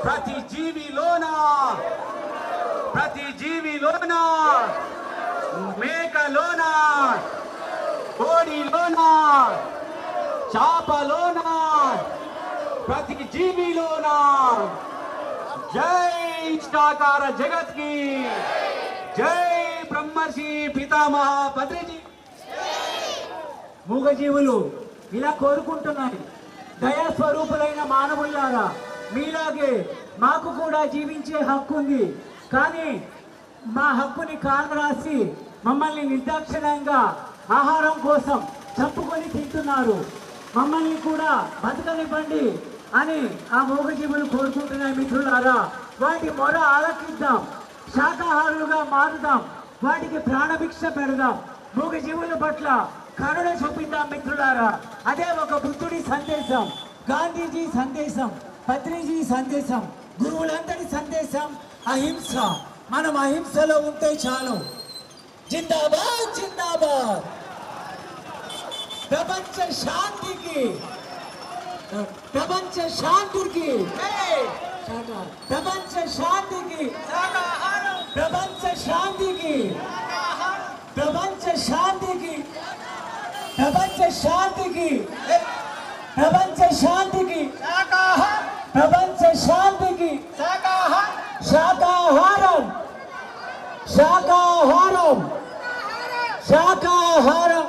ప్రతి జీవిలోన మేకలోన కోడిలోన చాపలోన ప్రతి జీవిలోన జై సాకార జగత్ కి జై బ్రహ్మర్షి పితామహ పత్రిజీ. మూగజీవులు ఇలా కోరుకుంటున్నాయి, దయాస్వరూపులైన మానవులారా, మీలాగే మాకు కూడా జీవించే హక్కు ఉంది. కానీ మా హక్కుని కాలరాసి మమ్మల్ని నిర్దాక్షిణ్యంగా ఆహారం కోసం చంపుకొని తింటున్నారు. మమ్మల్ని కూడా బతకనివ్వండి అని ఆ మూగజీవులు కోరుకుంటున్నాయి. మిత్రులారా, వాటి మొర ఆలకిద్దాం, శాకాహారులుగా మారుదాం, వాటికి ప్రాణభిక్ష పెడదాం, మూగజీవుల పట్ల కరుణ చూపిద్దాం. మిత్రులారా, అదే ఒక బుద్ధుడి సందేశం, గాంధీజీ సందేశం, పత్రిజీ సందేశం, గురువులందరి సందేశం అహింస. మనం అహింసలో ఉంటే చాలు. జిందాబాద్ జిందాబాద్. ప్రపంచ శాంతికి, ప్రపంచ శాంతికి, ప్రపంచ శాంతికి, ప్రపంచ శాంతికి, ప్రపంచ శాంతికి, ప్రపంచ శాంతికి, ప్రపంచ శాంతికి, ప్రపంచ శాంతికి, శాకాహారం, శాకాహారం, శాకాహారం,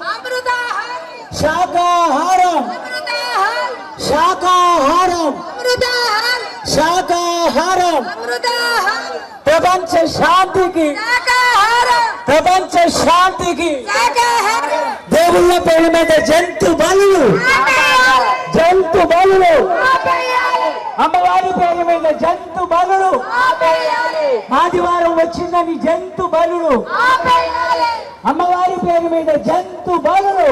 శాకాహారం, శాకాహారం, శాకాహారం, ప్రపంచ శాంతికి, ప్రపంచ శాంతికి. దేవుళ్ళ పేరు మీద జంతు బలులు, జంతు బలులు, అమ్మవారి పేరు మీద జంతు బలులు, ఆదివారం వచ్చిందని జంతు బలులు, అమ్మవారి పేరు మీద జంతు బలులు,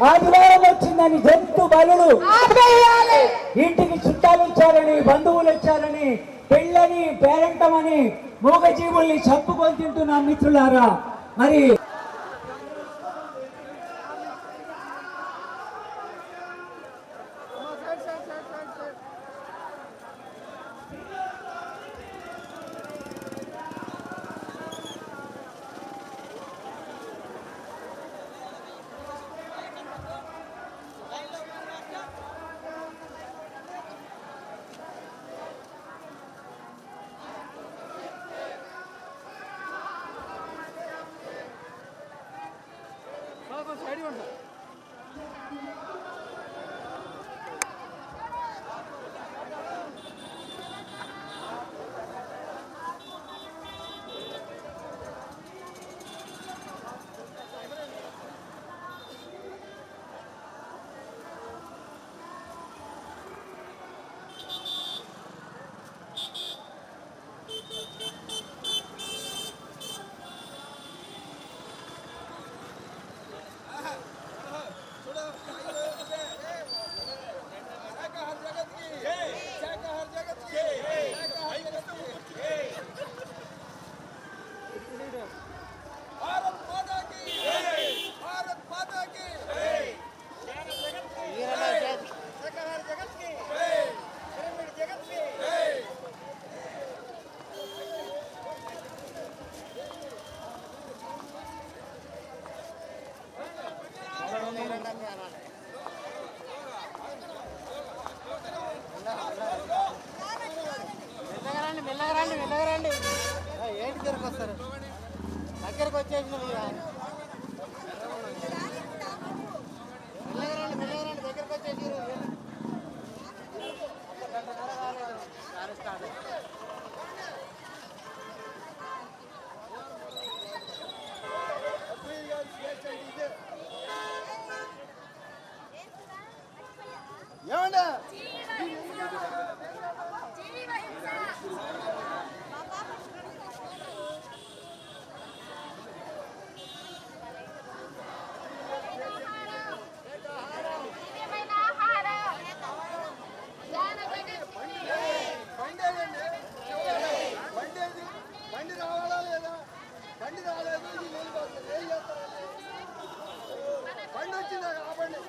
ఆదివారం వచ్చిందని జంతు బలులు. ఇంటికి చుట్టాలు వచ్చారని, బంధువులు వచ్చారని, పెళ్ళని, పేరంటమని మూగజీవుల్ని చంపుకొని తింటున్నాం. మిత్రులారా, మరి మెల్లగరండి ఏంటి తిరగొస్తారు దగ్గరకు వచ్చేసిన మెల్లగరండి దగ్గరకు వచ్చేసి ఏమండి బండి రావాలా లేదా బండి రాలేదు ఏం చేస్తారు బండి వచ్చిందా ఆ బండి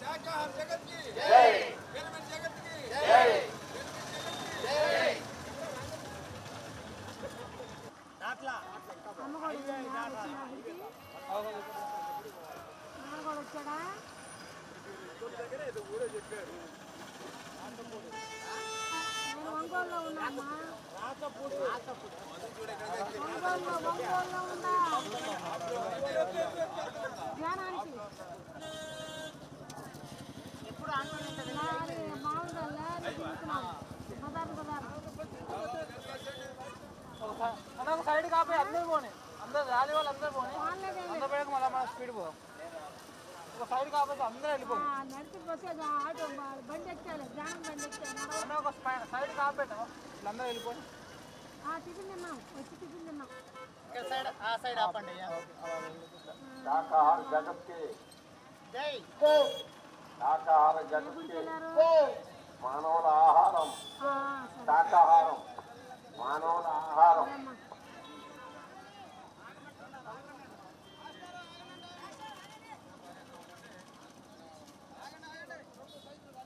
శాకాహార జగత్ కి పిరమిడ్ జగత్ కి ఒంగోలులో ఉన్నామా? ఒంగోలులో ఉందా? ధ్యానానికి నాది మామూలుగా సైడ్ కాపీ అందరూ పోనీ, అందరు ర్యాలీ వాళ్ళు అందరూ పోనీ, అందరూ పోయాక మళ్ళీ మన స్పీడ్ పో. ఒక సైడ్ కాకపోతే అందరూ వెళ్ళిపోయి నడిచి వచ్చేది ఆటో బండి ఎక్కాలి, ధ్యానం బండి ఎక్కాలి. ఒక సైడ్ కాపెట్టాము అందరూ వెళ్ళిపోయి టిఫిన్ తిన్నాం, వచ్చి టిఫిన్ తిన్నాం. ఆ సైడ్ ఆపండి. శాకాహార జగత్కి జై. శాకాహార జగత్కి మానవుల ఆహారం శాకాహారం మానవుల ఆహారం.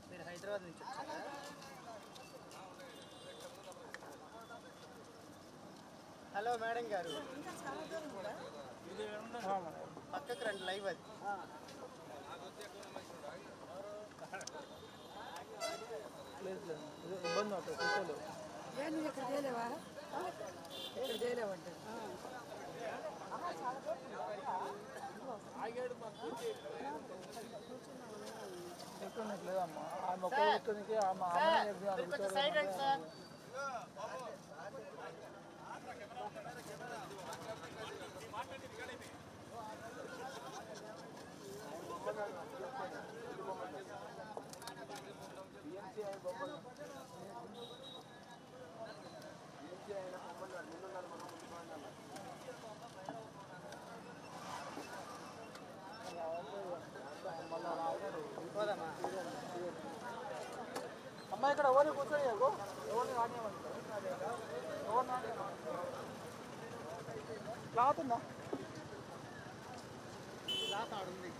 మీరు హైదరాబాద్ నుంచి వచ్చారా? హలో మేడం గారు, పక్కకు రండి, లైవ్ అది. ఇబ్బంది అవుతుంది కూర్చోలేవు. ఇక్కడ చేయలేవా? ఇక్కడ చేయలేవంటే లేదమ్మా, ఆమె ఒక్క ఎక్కడికి ఆమె సైడ్ రండి సార్. అమ్మాయి ఇక్కడ ఎవరిని కూర్చోయ్యాకు, ఎవరిని రానివ్వండి, ఎవరిని రానివ్వండి. క్లాత్ ఉందా? క్లాత్ ఆడుంది.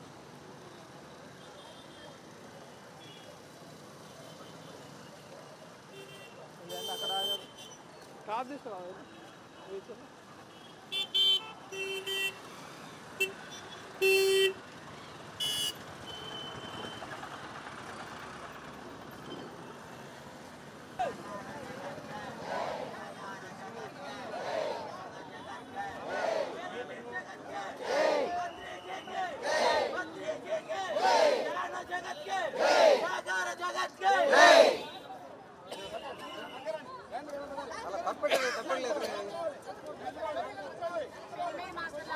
అక్కడ క్లాత్ తీసుకురావాలి.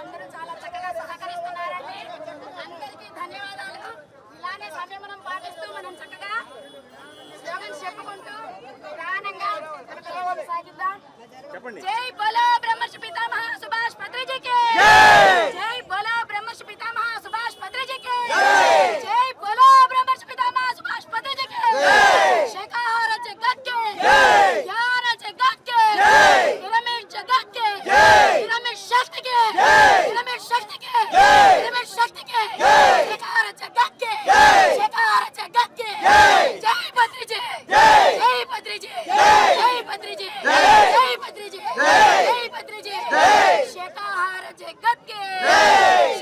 అందరూ చాలా చక్కగా సహకరిస్తున్నారండి. అందరికీ ధన్యవాదాలు. ఇలానే సంయమనం పాటిస్తూ మనం చక్కగా స్లోగన్స్ చెప్పుకుంటూ ప్రాణంగా కార్యక్రమం సాగిద్దాం. జై బోలో బ్రహ్మర్షి పితామహ సుభాష్ పత్రిజీకి జై బోలో బ్రహ్మర్షి పితామహ సుభాష్ పత్రిజీకి జై బోలో బ్రహ్మర్షి పితామహ సుభాష్ పత్రిజీకి శాకాహార జగత్ కి జ్ఞాన జగత్ కి పిరమిడ్ జగత్ కి పిరమిడ్ శక్తి కి పిరమిడ్ శక్తి కి పిరమిడ్ శక్తి కి శాకాహార జగత్ కి శాకాహార జగత్ కి జై పత్రిజీ జై పత్రిజీ జై పత్రిజీ జై పత్రిజీ జై పత్రిజీ శాకాహార జగత్ కి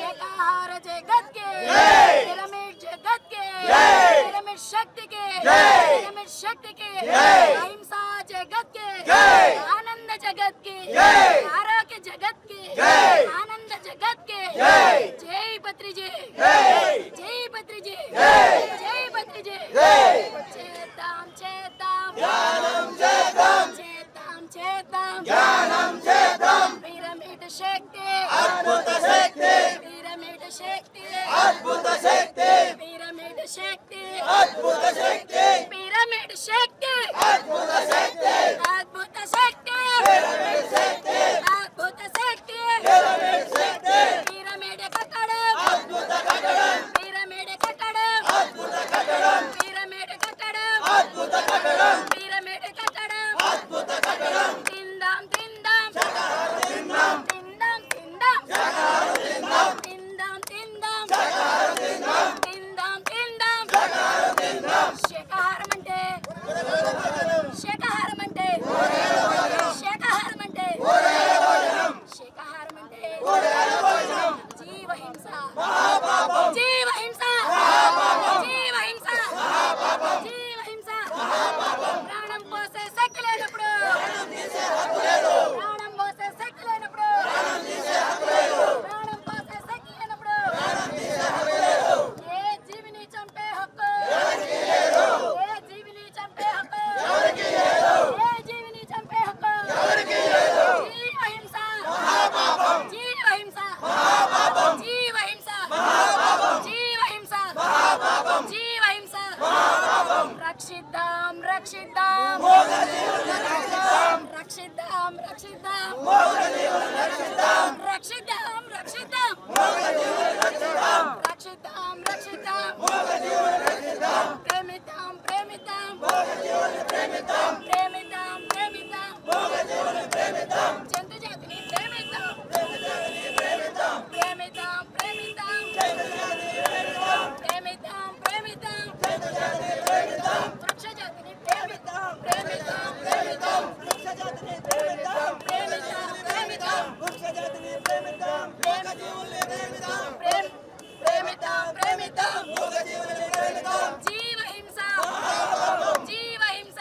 శాకాహార జగత్ కి పిరమిడ్ జగత్ కి పిరమిడ్ శక్తి కి పిరమిడ్ శక్తి కి అహింసా జగత్ కి ఆనంద జగత్ కి ఆరోగ్య జగత్ కి ఆనంద జగత్ కి జై పత్రిజీ జై పత్రిజీ జై పత్రిజీ చేద్దాం చేద్దాం జ్ఞానం చేద్దాం చేద్దాం చేద్దాం జ్ఞానం చేద్దాం పిరమిడ్ శక్తి అద్భుత శక్తి పిరమిడ్ శక్తి అద్భుత శక్తి పిరమిడ్ శక్తి అద్భుత శక్తి పిరమిడ్ శక్తి అద్భుత శక్తి అద్భుత శక్తి పిరమిడ్ శక్తి అద్భుత శక్తి పిరమిడ్ శక్తి పిరమిడ్ కట్టడం అద్భుత కట్టడం పిరమిడ్ కట్టడం అద్భుత కట్టడం పిరమిడ్ కట్టడం అద్భుత కట్టడం పిరమిడ్ కట్టడం అద్భుత కట్టడం తిందాం తిందాం తిందాం తిందాం తిందాం తిందాం తిందాం తిందాం తిందాం రక్షితాం రక్షితాం ప్రేమితాం ప్రేమితాం ప్రేమితాం ప్రేమితాం జంతు జాతిని ప్రేమితాం ప్రేమితాం ప్రేమితాం ప్రేమితాం వృక్ష జాతిని ప్రేమితాం ప్రేమితాం వృక్ష జాతిని ప్రేమితాం ప్రేమితాం వృక్ష జాతిని ప్రేమితాం ప్రేమితాం జీవ హింస జీవ హింస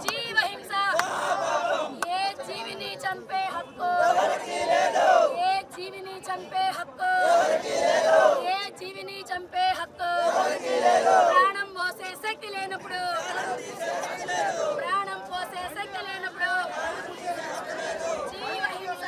జీవ హింస ఏ జీవిని చంపే హక్కు ఏ జీవిని చంపే హక్కు ఏ జీవిని చంపే హక్కు ప్రాణం పోసే శక్తి లేనప్పుడు ప్రాణం పోసే శక్తి లేనప్పుడు జీవ హింస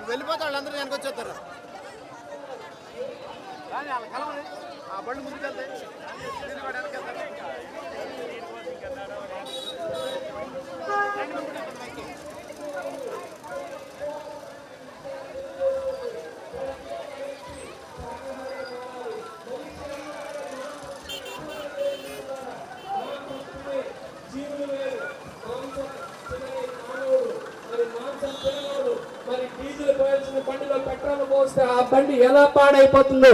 వెళ్ళిపోతే వాళ్ళందరూ వెనక వచ్చేస్తారు ఆ బండి ముందుకెళ్తాయి మరి డీజిల్ పోయాల్సిన బండిలో పెట్రోల్ పోస్తే ఆ బండి ఎలా పాడైపోతుందో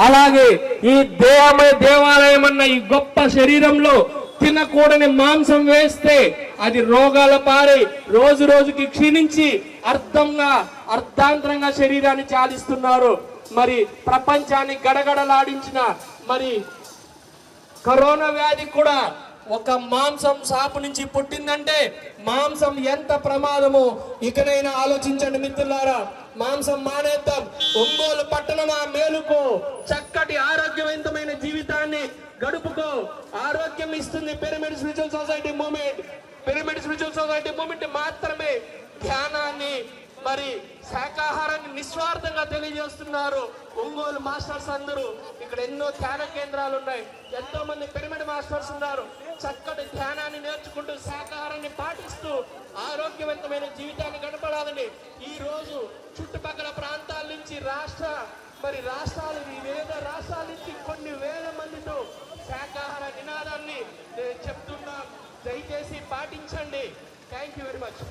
అలాగే ఈ దేవాలయం అన్న ఈ గొప్ప శరీరంలో తినకూడని మాంసం వేస్తే అది రోగాల పారై రోజు రోజుకి క్షీణించి అర్ధాంతరంగా శరీరాన్ని చాలిస్తున్నారు. మరి ప్రపంచాన్ని గడగడలాడించిన మరి కరోనా వ్యాధి కూడా ఒక మాంసం సాపు నుంచి పుట్టిందంటే మాంసం ఎంత ప్రమాదమో ఇకనైనా ఆలోచించండి మిత్రులారా. మాంసం మానేద్దాం. ఒంగోలు పట్టణమా మేలుకో, చక్కటి ఆరోగ్యవంతమైన జీవితాన్ని గడుపుకో. ఆరోగ్యం ఇస్తుంది pyramid spiritual society movement. Pyramid spiritual society movement మాత్రమే ధ్యానాన్ని మరి శాకాహారాన్ని నిస్వార్థంగా తెలియజేస్తున్నారు. ఒంగోలు మాస్టర్స్ అందరూ ఇక్కడ ఎన్నో ధ్యాన కేంద్రాలు ఉన్నాయి. ఎంతో మంది పిరమిడ్ మాస్టర్స్ ఉన్నారు. చక్కటి ధ్యానాన్ని నేర్చుకుంటూ శాకాహారాన్ని పాటిస్తూ ఆరోగ్యవంతమైన జీవితాన్ని గడపడాలని ఈ రోజు చుట్టుపక్కల ప్రాంతాల నుంచి రాష్ట్రాలు వివిధ రాష్ట్రాల నుంచి కొన్ని వేల మందితో శాకాహార నినాదాన్ని చెప్తున్నాం. దయచేసి పాటించండి. Thank you very much.